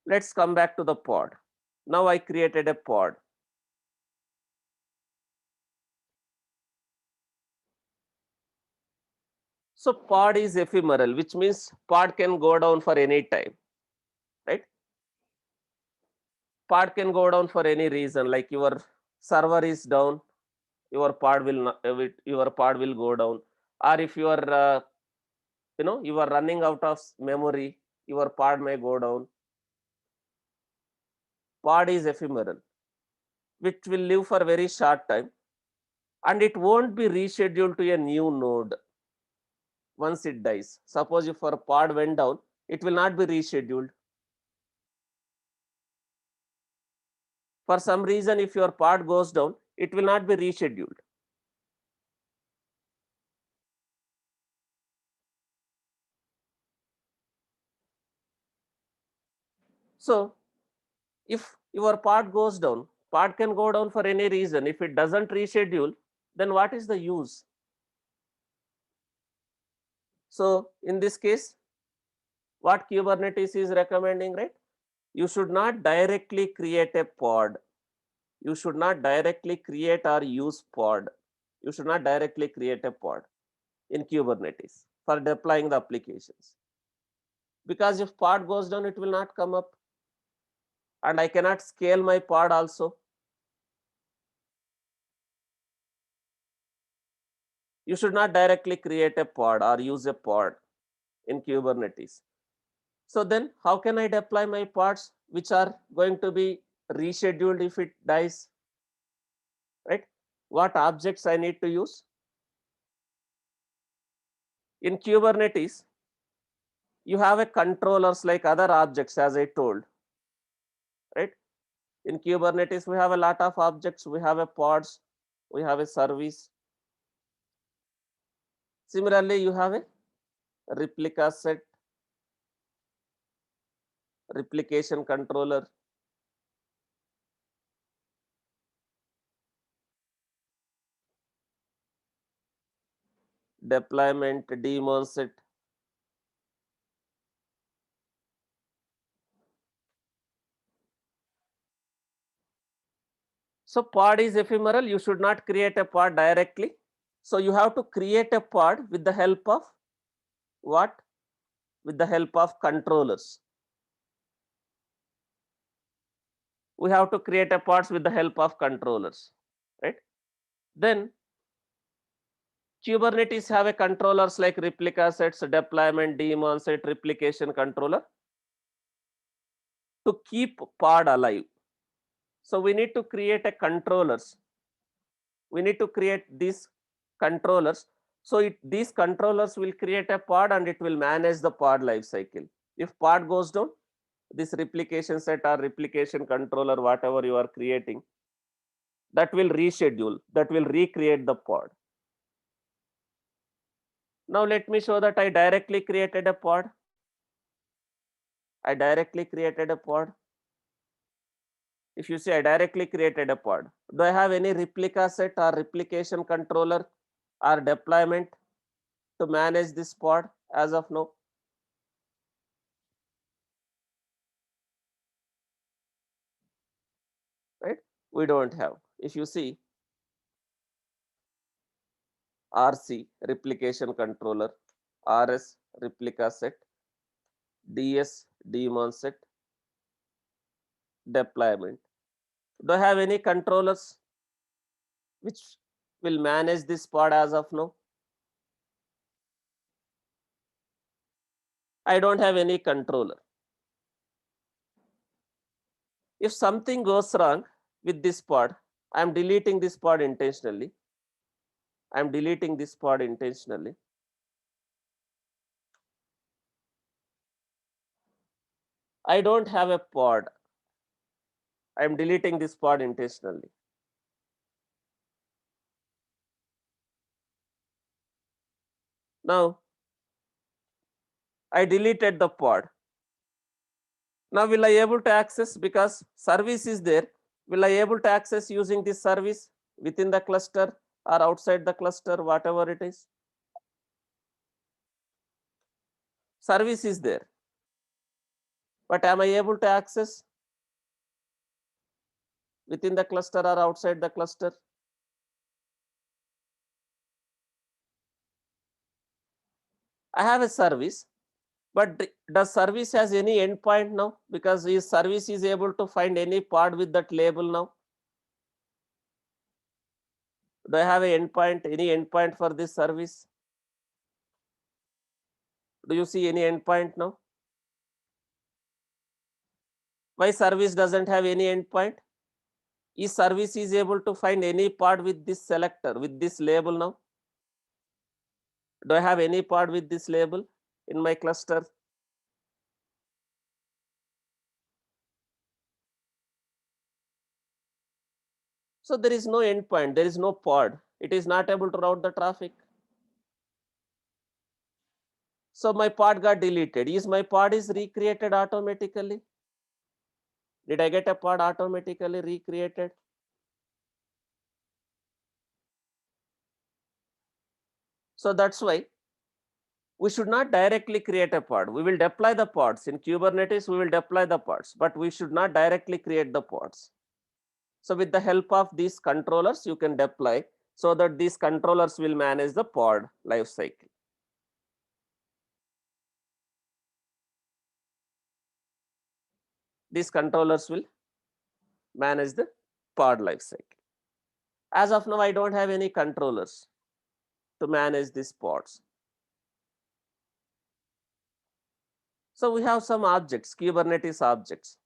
let's come back to the pod. Now I created a pod. So pod is ephemeral, which means pod can go down for any time, right? Pod can go down for any reason, like your server is down, your pod will not, your pod will go down. Or if you are you are running out of memory, your pod may go down. Pod is ephemeral, which will live for a very short time, and it won't be rescheduled to a new node once it dies. Suppose if our pod went down, it will not be rescheduled. For some reason, if your pod goes down, it will not be rescheduled. So if your pod goes down, pod can go down for any reason. If it doesn't reschedule, then what is the use? So in this case, what Kubernetes is recommending, right? You should not directly create a pod. You should not directly create or use pod. You should not directly create a pod in Kubernetes for deploying the applications. Because if pod goes down, it will not come up, and I cannot scale my pod also. You should not directly create a pod or use a pod in Kubernetes. So then how can I deploy my pods which are going to be rescheduled if it dies, right? What objects I need to use? In Kubernetes, you have a controllers like other objects, as I told, right? In Kubernetes, we have a lot of objects. We have a pods, we have a service. Similarly, you have a replica set, replication controller, deployment daemon set. So pod is ephemeral. You should not create a pod directly. So you have to create a pod with the help of what? With the help of controllers. We have to create a pods with the help of controllers, right? Then Kubernetes have a controllers like replica sets, deployment daemon set, replication controller to keep pod alive. So we need to create a controllers. We need to create these controllers. So these controllers will create a pod and it will manage the pod life cycle. If pod goes down, this replication set or replication controller, whatever you are creating, that will reschedule, that will recreate the pod. Now let me show that I directly created a pod. I directly created a pod. If you see, I directly created a pod. Do I have any replica set or replication controller or deployment? to manage this pod as of now? Right? We don't have. If you see RC replication controller, RS replica set, DS daemon set, deployment. Do I have any controllers which will manage this pod as of now? I don't have any controller. If something goes wrong with this pod, I am deleting this pod intentionally. I am deleting this pod intentionally. I don't have a pod. I am deleting this pod intentionally. Now, I deleted the pod. Now, will I able to access, because service is there, will I able to access using this service within the cluster or outside the cluster, whatever it is? Service is there, but am I able to access within the cluster or outside the cluster? I have a service, but does service has any endpoint now? Because is service is able to find any pod with that label now? Do I have a endpoint, any endpoint for this service? Do you see any endpoint now? Why service doesn't have any endpoint? Is service is able to find any pod with this selector, with this label now? Do I have any pod with this label in my cluster? So there is no endpoint, there is no pod. It is not able to route the traffic. So my pod got deleted. Is my pod is recreated automatically? Did I get a pod automatically recreated? So that's why we should not directly create a pod. We will deploy the pods. In Kubernetes, we will deploy the pods, but we should not directly create the pods. So with the help of these controllers, you can deploy so that these controllers will manage the pod lifecycle. These controllers will manage the pod lifecycle. As of now, I don't have any controllers to manage these pods. So we have some objects, Kubernetes objects,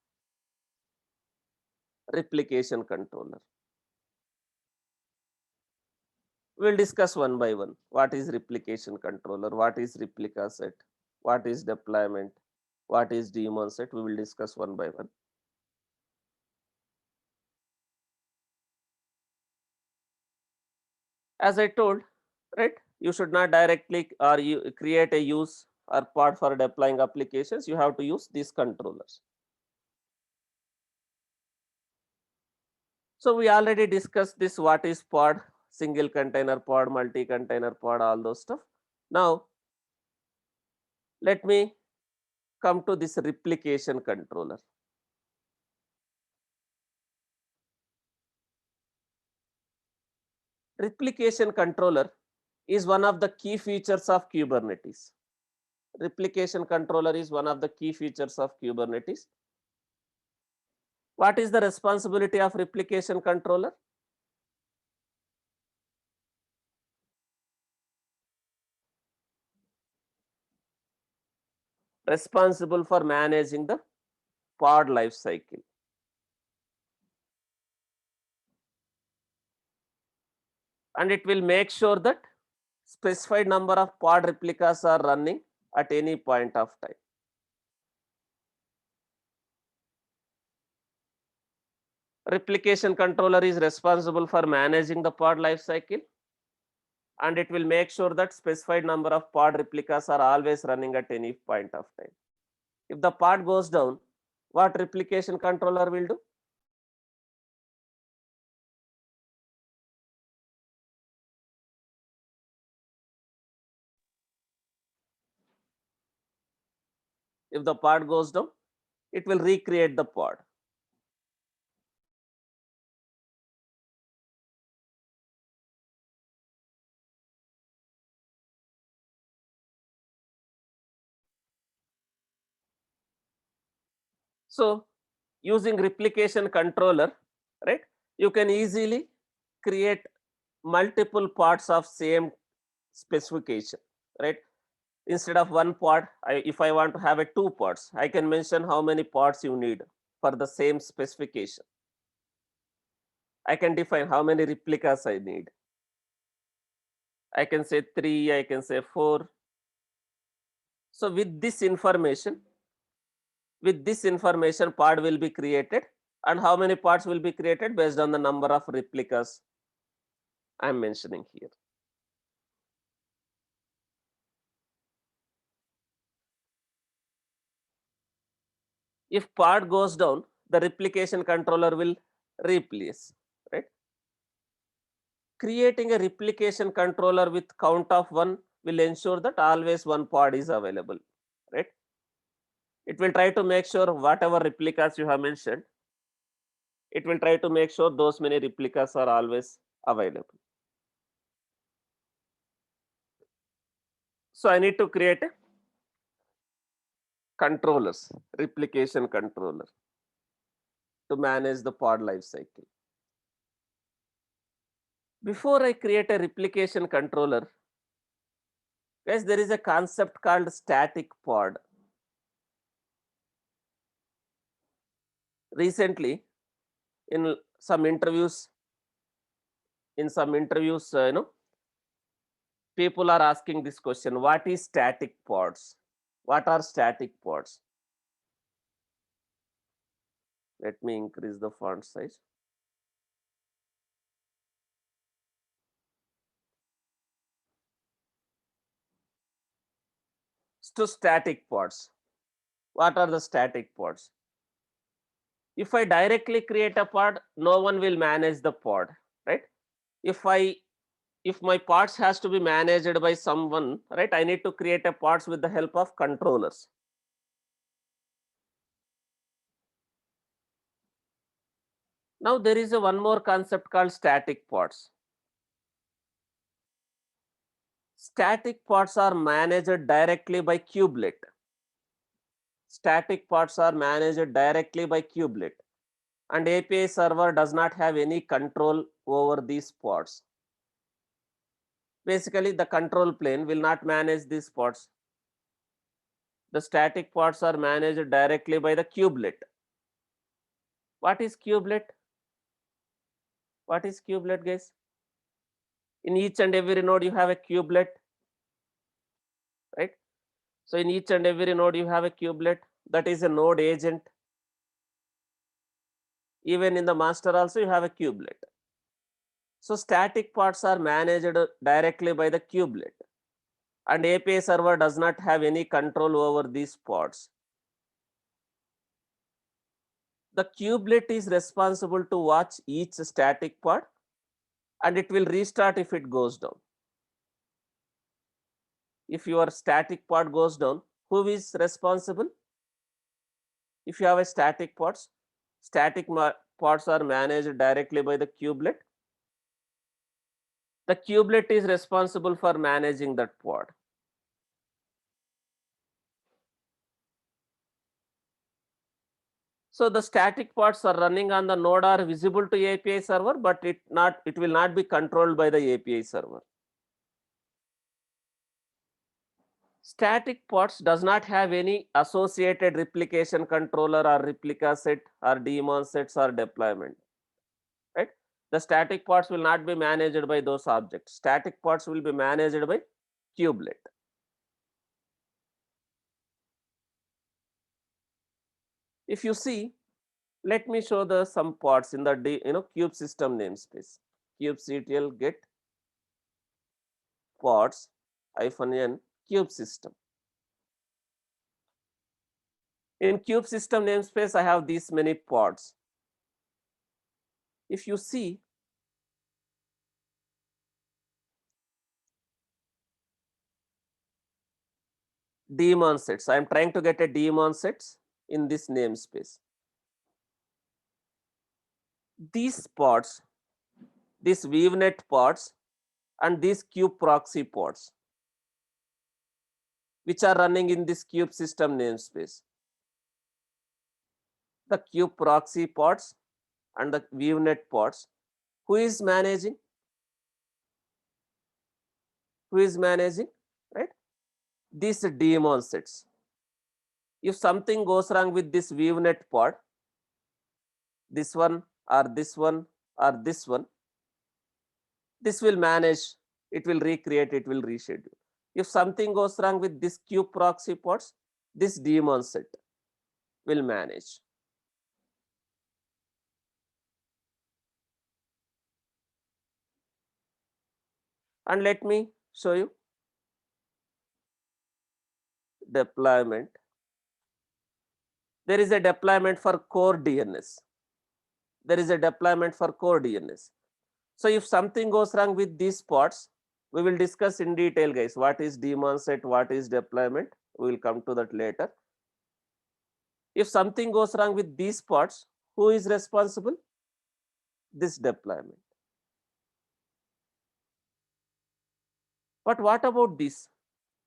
replication controller. We'll discuss one by one. What is replication controller? What is replica set? What is deployment? What is daemon set? We will discuss one by one. As I told, right, you should not directly or you create a use or pod for deploying applications. You have to use these controllers. So we already discussed this, what is pod, single container pod, multi-container pod, all those stuff. Now, let me come to this replication controller. Replication controller is one of the key features of Kubernetes. Replication controller is one of the key features of Kubernetes. What is the responsibility of replication controller? Responsible for managing the pod life cycle. And it will make sure that specified number of pod replicas are running at any point of time. Replication controller is responsible for managing the pod life cycle, and it will make sure that specified number of pod replicas are always running at any point of time. If the pod goes down, what replication controller will do? If the pod goes down, it will recreate the pod. So using replication controller, right, you can easily create multiple pods of same specification, right? Instead of one pod, if I want to have a 2 pods, I can mention how many pods you need for the same specification. I can define how many replicas I need. I can say 3, I can say 4. So with this information, pod will be created, and how many pods will be created based on the number of replicas I am mentioning here. If pod goes down, the replication controller will replace, right? Creating a replication controller with count of 1 will ensure that always one pod is available, right? It will try to make sure whatever replicas you have mentioned, it will try to make sure those many replicas are always available. So I need to create a controllers, replication controller to manage the pod life cycle. Before I create a replication controller, guys, there is a concept called static pod. Recently, in some interviews, people are asking this question: what is static pods? What are static pods? Let me increase the font size. So static pods. What are the static pods? If I directly create a pod, no one will manage the pod, right? If my pods has to be managed by someone, right, I need to create a pods with the help of controllers. Now there is a one more concept called static pods. Static pods are managed directly by kubelet. Static pods are managed directly by kubelet, and API server does not have any control over these pods. Basically, the control plane will not manage these pods. The static pods are managed directly by the kubelet. What is kubelet? What is kubelet, guys? In each and every node, you have a kubelet, right? So in each and every node, you have a kubelet. That is a node agent. Even in the master also, you have a kubelet. So static pods are managed directly by the kubelet, and API server does not have any control over these pods. The kubelet is responsible to watch each static pod, and it will restart if it goes down. If your static pod goes down, who is responsible? If you have a static pods, pods are managed directly by the kubelet. The kubelet is responsible for managing that pod. So the static pods are running on the node are visible to API server, but it will not be controlled by the API server. Static pods does not have any associated replication controller or replica set or daemon sets or deployment, right? The static pods will not be managed by those objects. Static pods will be managed by kubelet. If you see, let me show the some pods in the kube system namespace. kubectl get pods -n kube system. In kube system namespace, I have these many pods. If you see, daemon sets. I am trying to get a daemon sets in this namespace. These pods, these ViewNet pods and these kube proxy pods, which are running in this kube system namespace. The kube proxy pods and the ViewNet pods, who is managing? Who is managing, right? These daemon sets. If something goes wrong with this ViewNet pod, this one or this one or this one, this will manage, it will recreate, it will reschedule. If something goes wrong with this kube proxy pods, this daemon set will manage. And let me show you deployment. There is a deployment for core DNS. There is a deployment for core DNS. So if something goes wrong with these pods, we will discuss in detail, guys. What is daemon set, what is deployment? We will come to that later. If something goes wrong with these pods, who is responsible? This deployment. But what about this?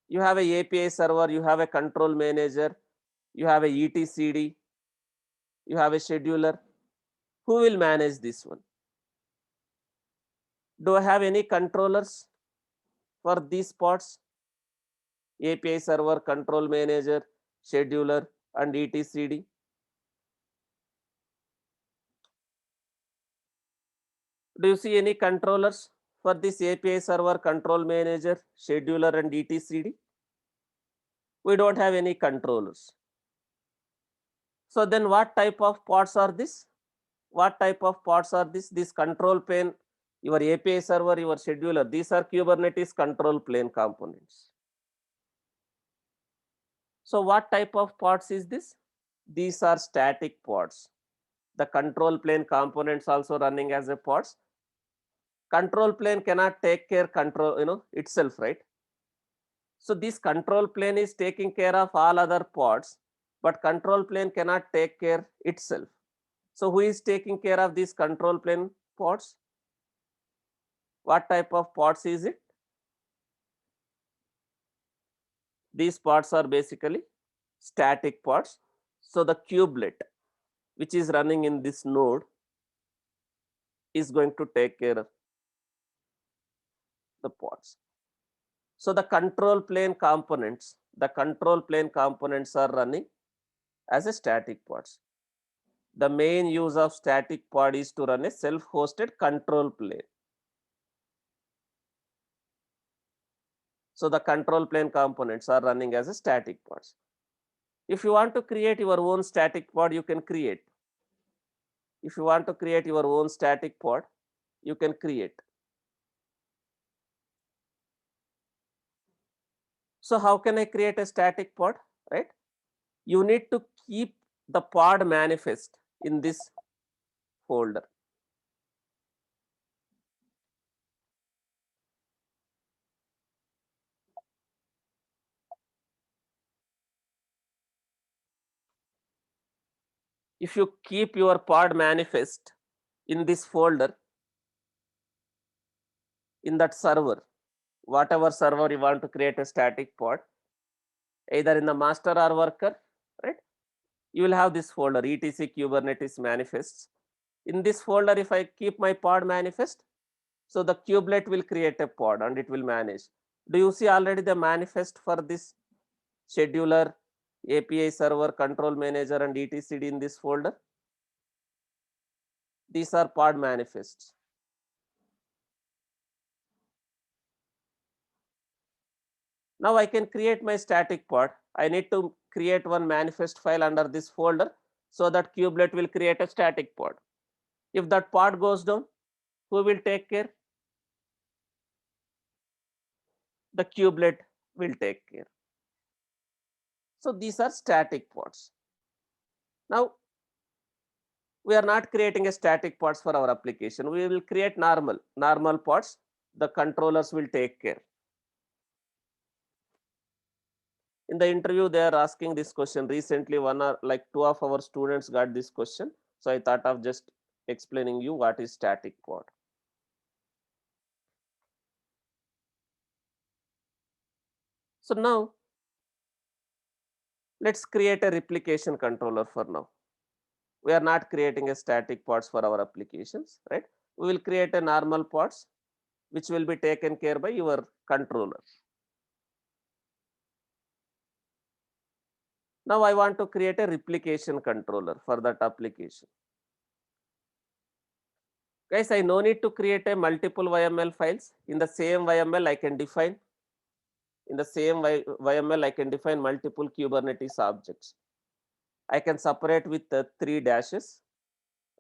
You have a API server, you have a control manager, you have a etcd, you have a scheduler. Who will manage this one? Do I have any controllers for these pods? API server, control manager, scheduler, and etcd. Do you see any controllers for this API server, control manager, scheduler, and etcd? We don't have any controllers. So then what type of pods are this? What type of pods are this? This control plane, your API server, your scheduler, these are Kubernetes control plane components. So what type of pods is this? These are static pods. The control plane components also running as a pods. Control plane cannot take care itself, right? So this control plane is taking care of all other pods, but control plane cannot take care itself. So who is taking care of these control plane pods? What type of pods is it? These pods are basically static pods. So the kubelet, which is running in this node, is going to take care of the pods. So the control plane components are running as a static pods. The main use of static pod is to run a self-hosted control plane. So the control plane components are running as a static pods. If you want to create your own static pod, you can create. If you want to create your own static pod, you can create. So how can I create a static pod, right? You need to keep the pod manifest in this folder. If you keep your pod manifest in this folder, in that server, whatever server you want to create a static pod, either in the master or worker, right? You will have this folder, etc Kubernetes manifests. In this folder, if I keep my pod manifest, so the kubelet will create a pod and it will manage. Do you see already the manifest for this scheduler, API server, control manager, and etcd in this folder? These are pod manifests. Now I can create my static pod. I need to create one manifest file under this folder so that kubelet will create a static pod. If that pod goes down, who will take care? The kubelet will take care. So these are static pods. Now we are not creating a static pods for our application. We will create normal pods. The controllers will take care. In the interview, they are asking this question. Recently, one or like two of our students got this question. So I thought of just explaining you what is static pod. So now let's create a replication controller for now. We are not creating a static pods for our applications, right? We will create a normal pods which will be taken care by your controller. Now I want to create a replication controller for that application. Guys, I no need to create a multiple YML files. In the same YML, I can define YML, I can define multiple Kubernetes objects. I can separate with 3 dashes,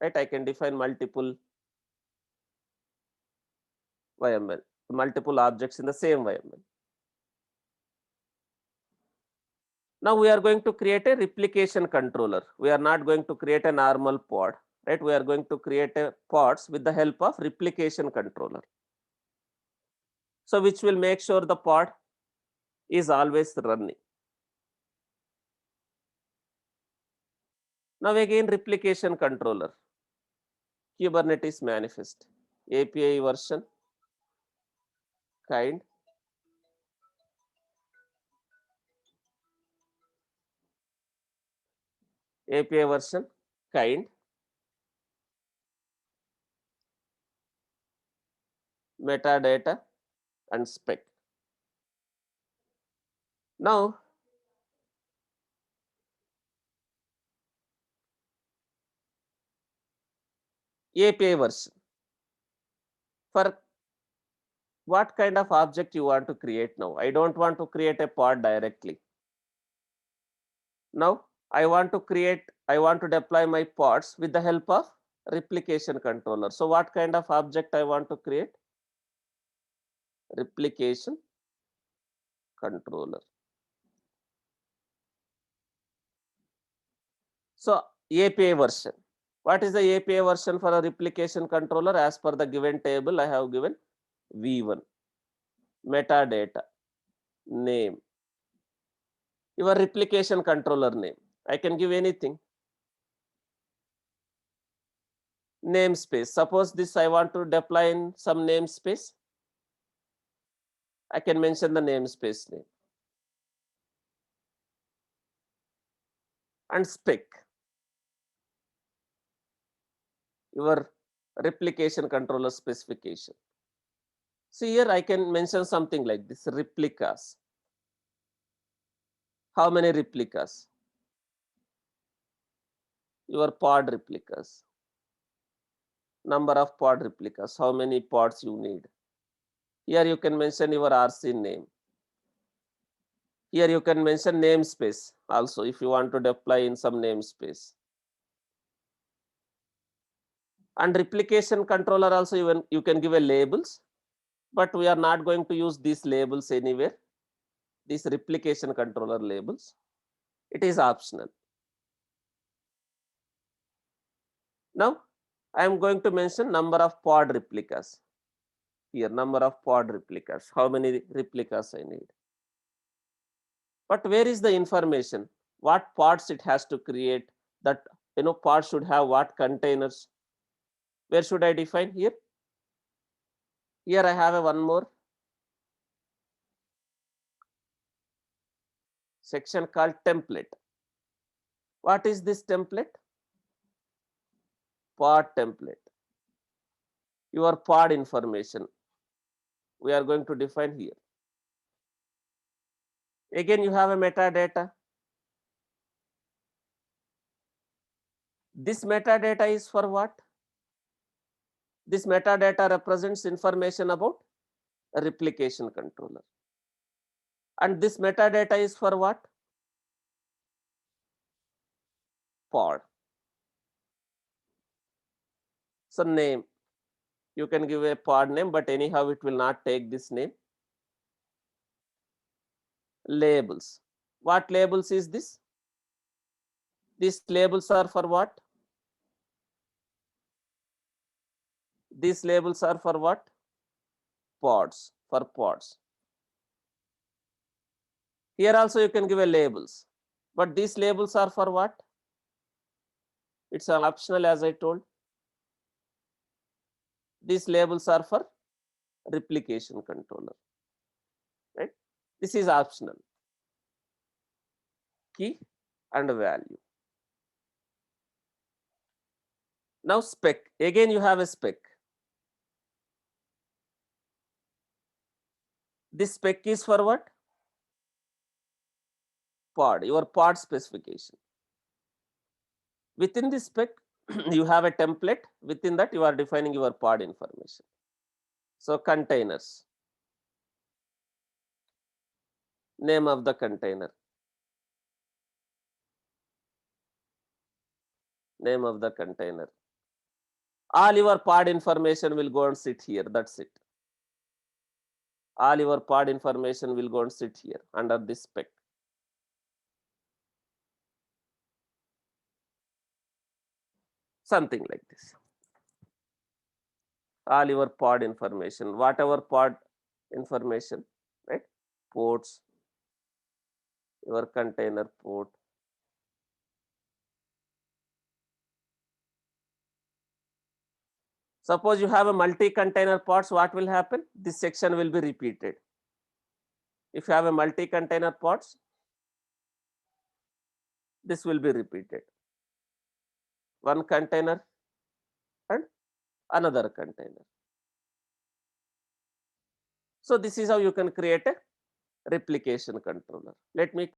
right? I can define multiple YML, multiple objects in the same YML. Now we are going to create a replication controller. We are not going to create a normal pod, right? We are going to create a pods with the help of replication controller. So which will make sure the pod is always running. Now again replication controller, Kubernetes manifest, API version, kind, API version, kind, metadata and spec. Now API version, for what kind of object you want to create now? I don't want to create a pod directly. Now I want to deploy my pods with the help of replication controller. So what kind of object I want to create? Replication controller. So API version. What is the API version for a replication controller? As per the given table, I have given V1, metadata, name, your replication controller name. I can give anything. Namespace. Suppose this I want to deploy in some namespace. I can mention the namespace name. And spec. Your replication controller specification. See here I can mention something like this, replicas. How many replicas? Your pod replicas. Number of pod replicas, how many pods you need. Here you can mention your RC name. Here you can mention namespace also if you want to deploy in some namespace. And replication controller also you can give a labels, but we are not going to use these labels anywhere. These replication controller labels, it is optional. Now I am going to mention number of pod replicas. Here number of pod replicas, how many replicas I need. But where is the information? What pods it has to create? That pod should have what containers? Where should I define here? Here I have one more section called template. What is this template? Pod template. Your pod information we are going to define here. Again you have a metadata. This metadata is for what? This metadata represents information about a replication controller. And this metadata is for what? Pod. So name, you can give a pod name, but anyhow it will not take this name. Labels. What labels is this? These labels are for what? These labels are for what? Pods, for pods. Here also you can give a labels, but these labels are for what? It's an optional, as I told. These labels are for replication controller, right? This is optional. Key and value. Now spec, again you have a spec. This spec is for what? Pod, your pod specification. Within this spec, you have a template. Within that, you are defining your pod information. So containers, name of the container, name of the container. All your pod information will go and sit here. That's it. All your pod information will go and sit here under this spec. Something like this. All your pod information, whatever pod information, right? Ports, your container port. Suppose you have a multi-container pods, what will happen? This section will be repeated. If you have a multi-container pods, this will be repeated. One container and another container. So this is how you can create a replication controller. Let me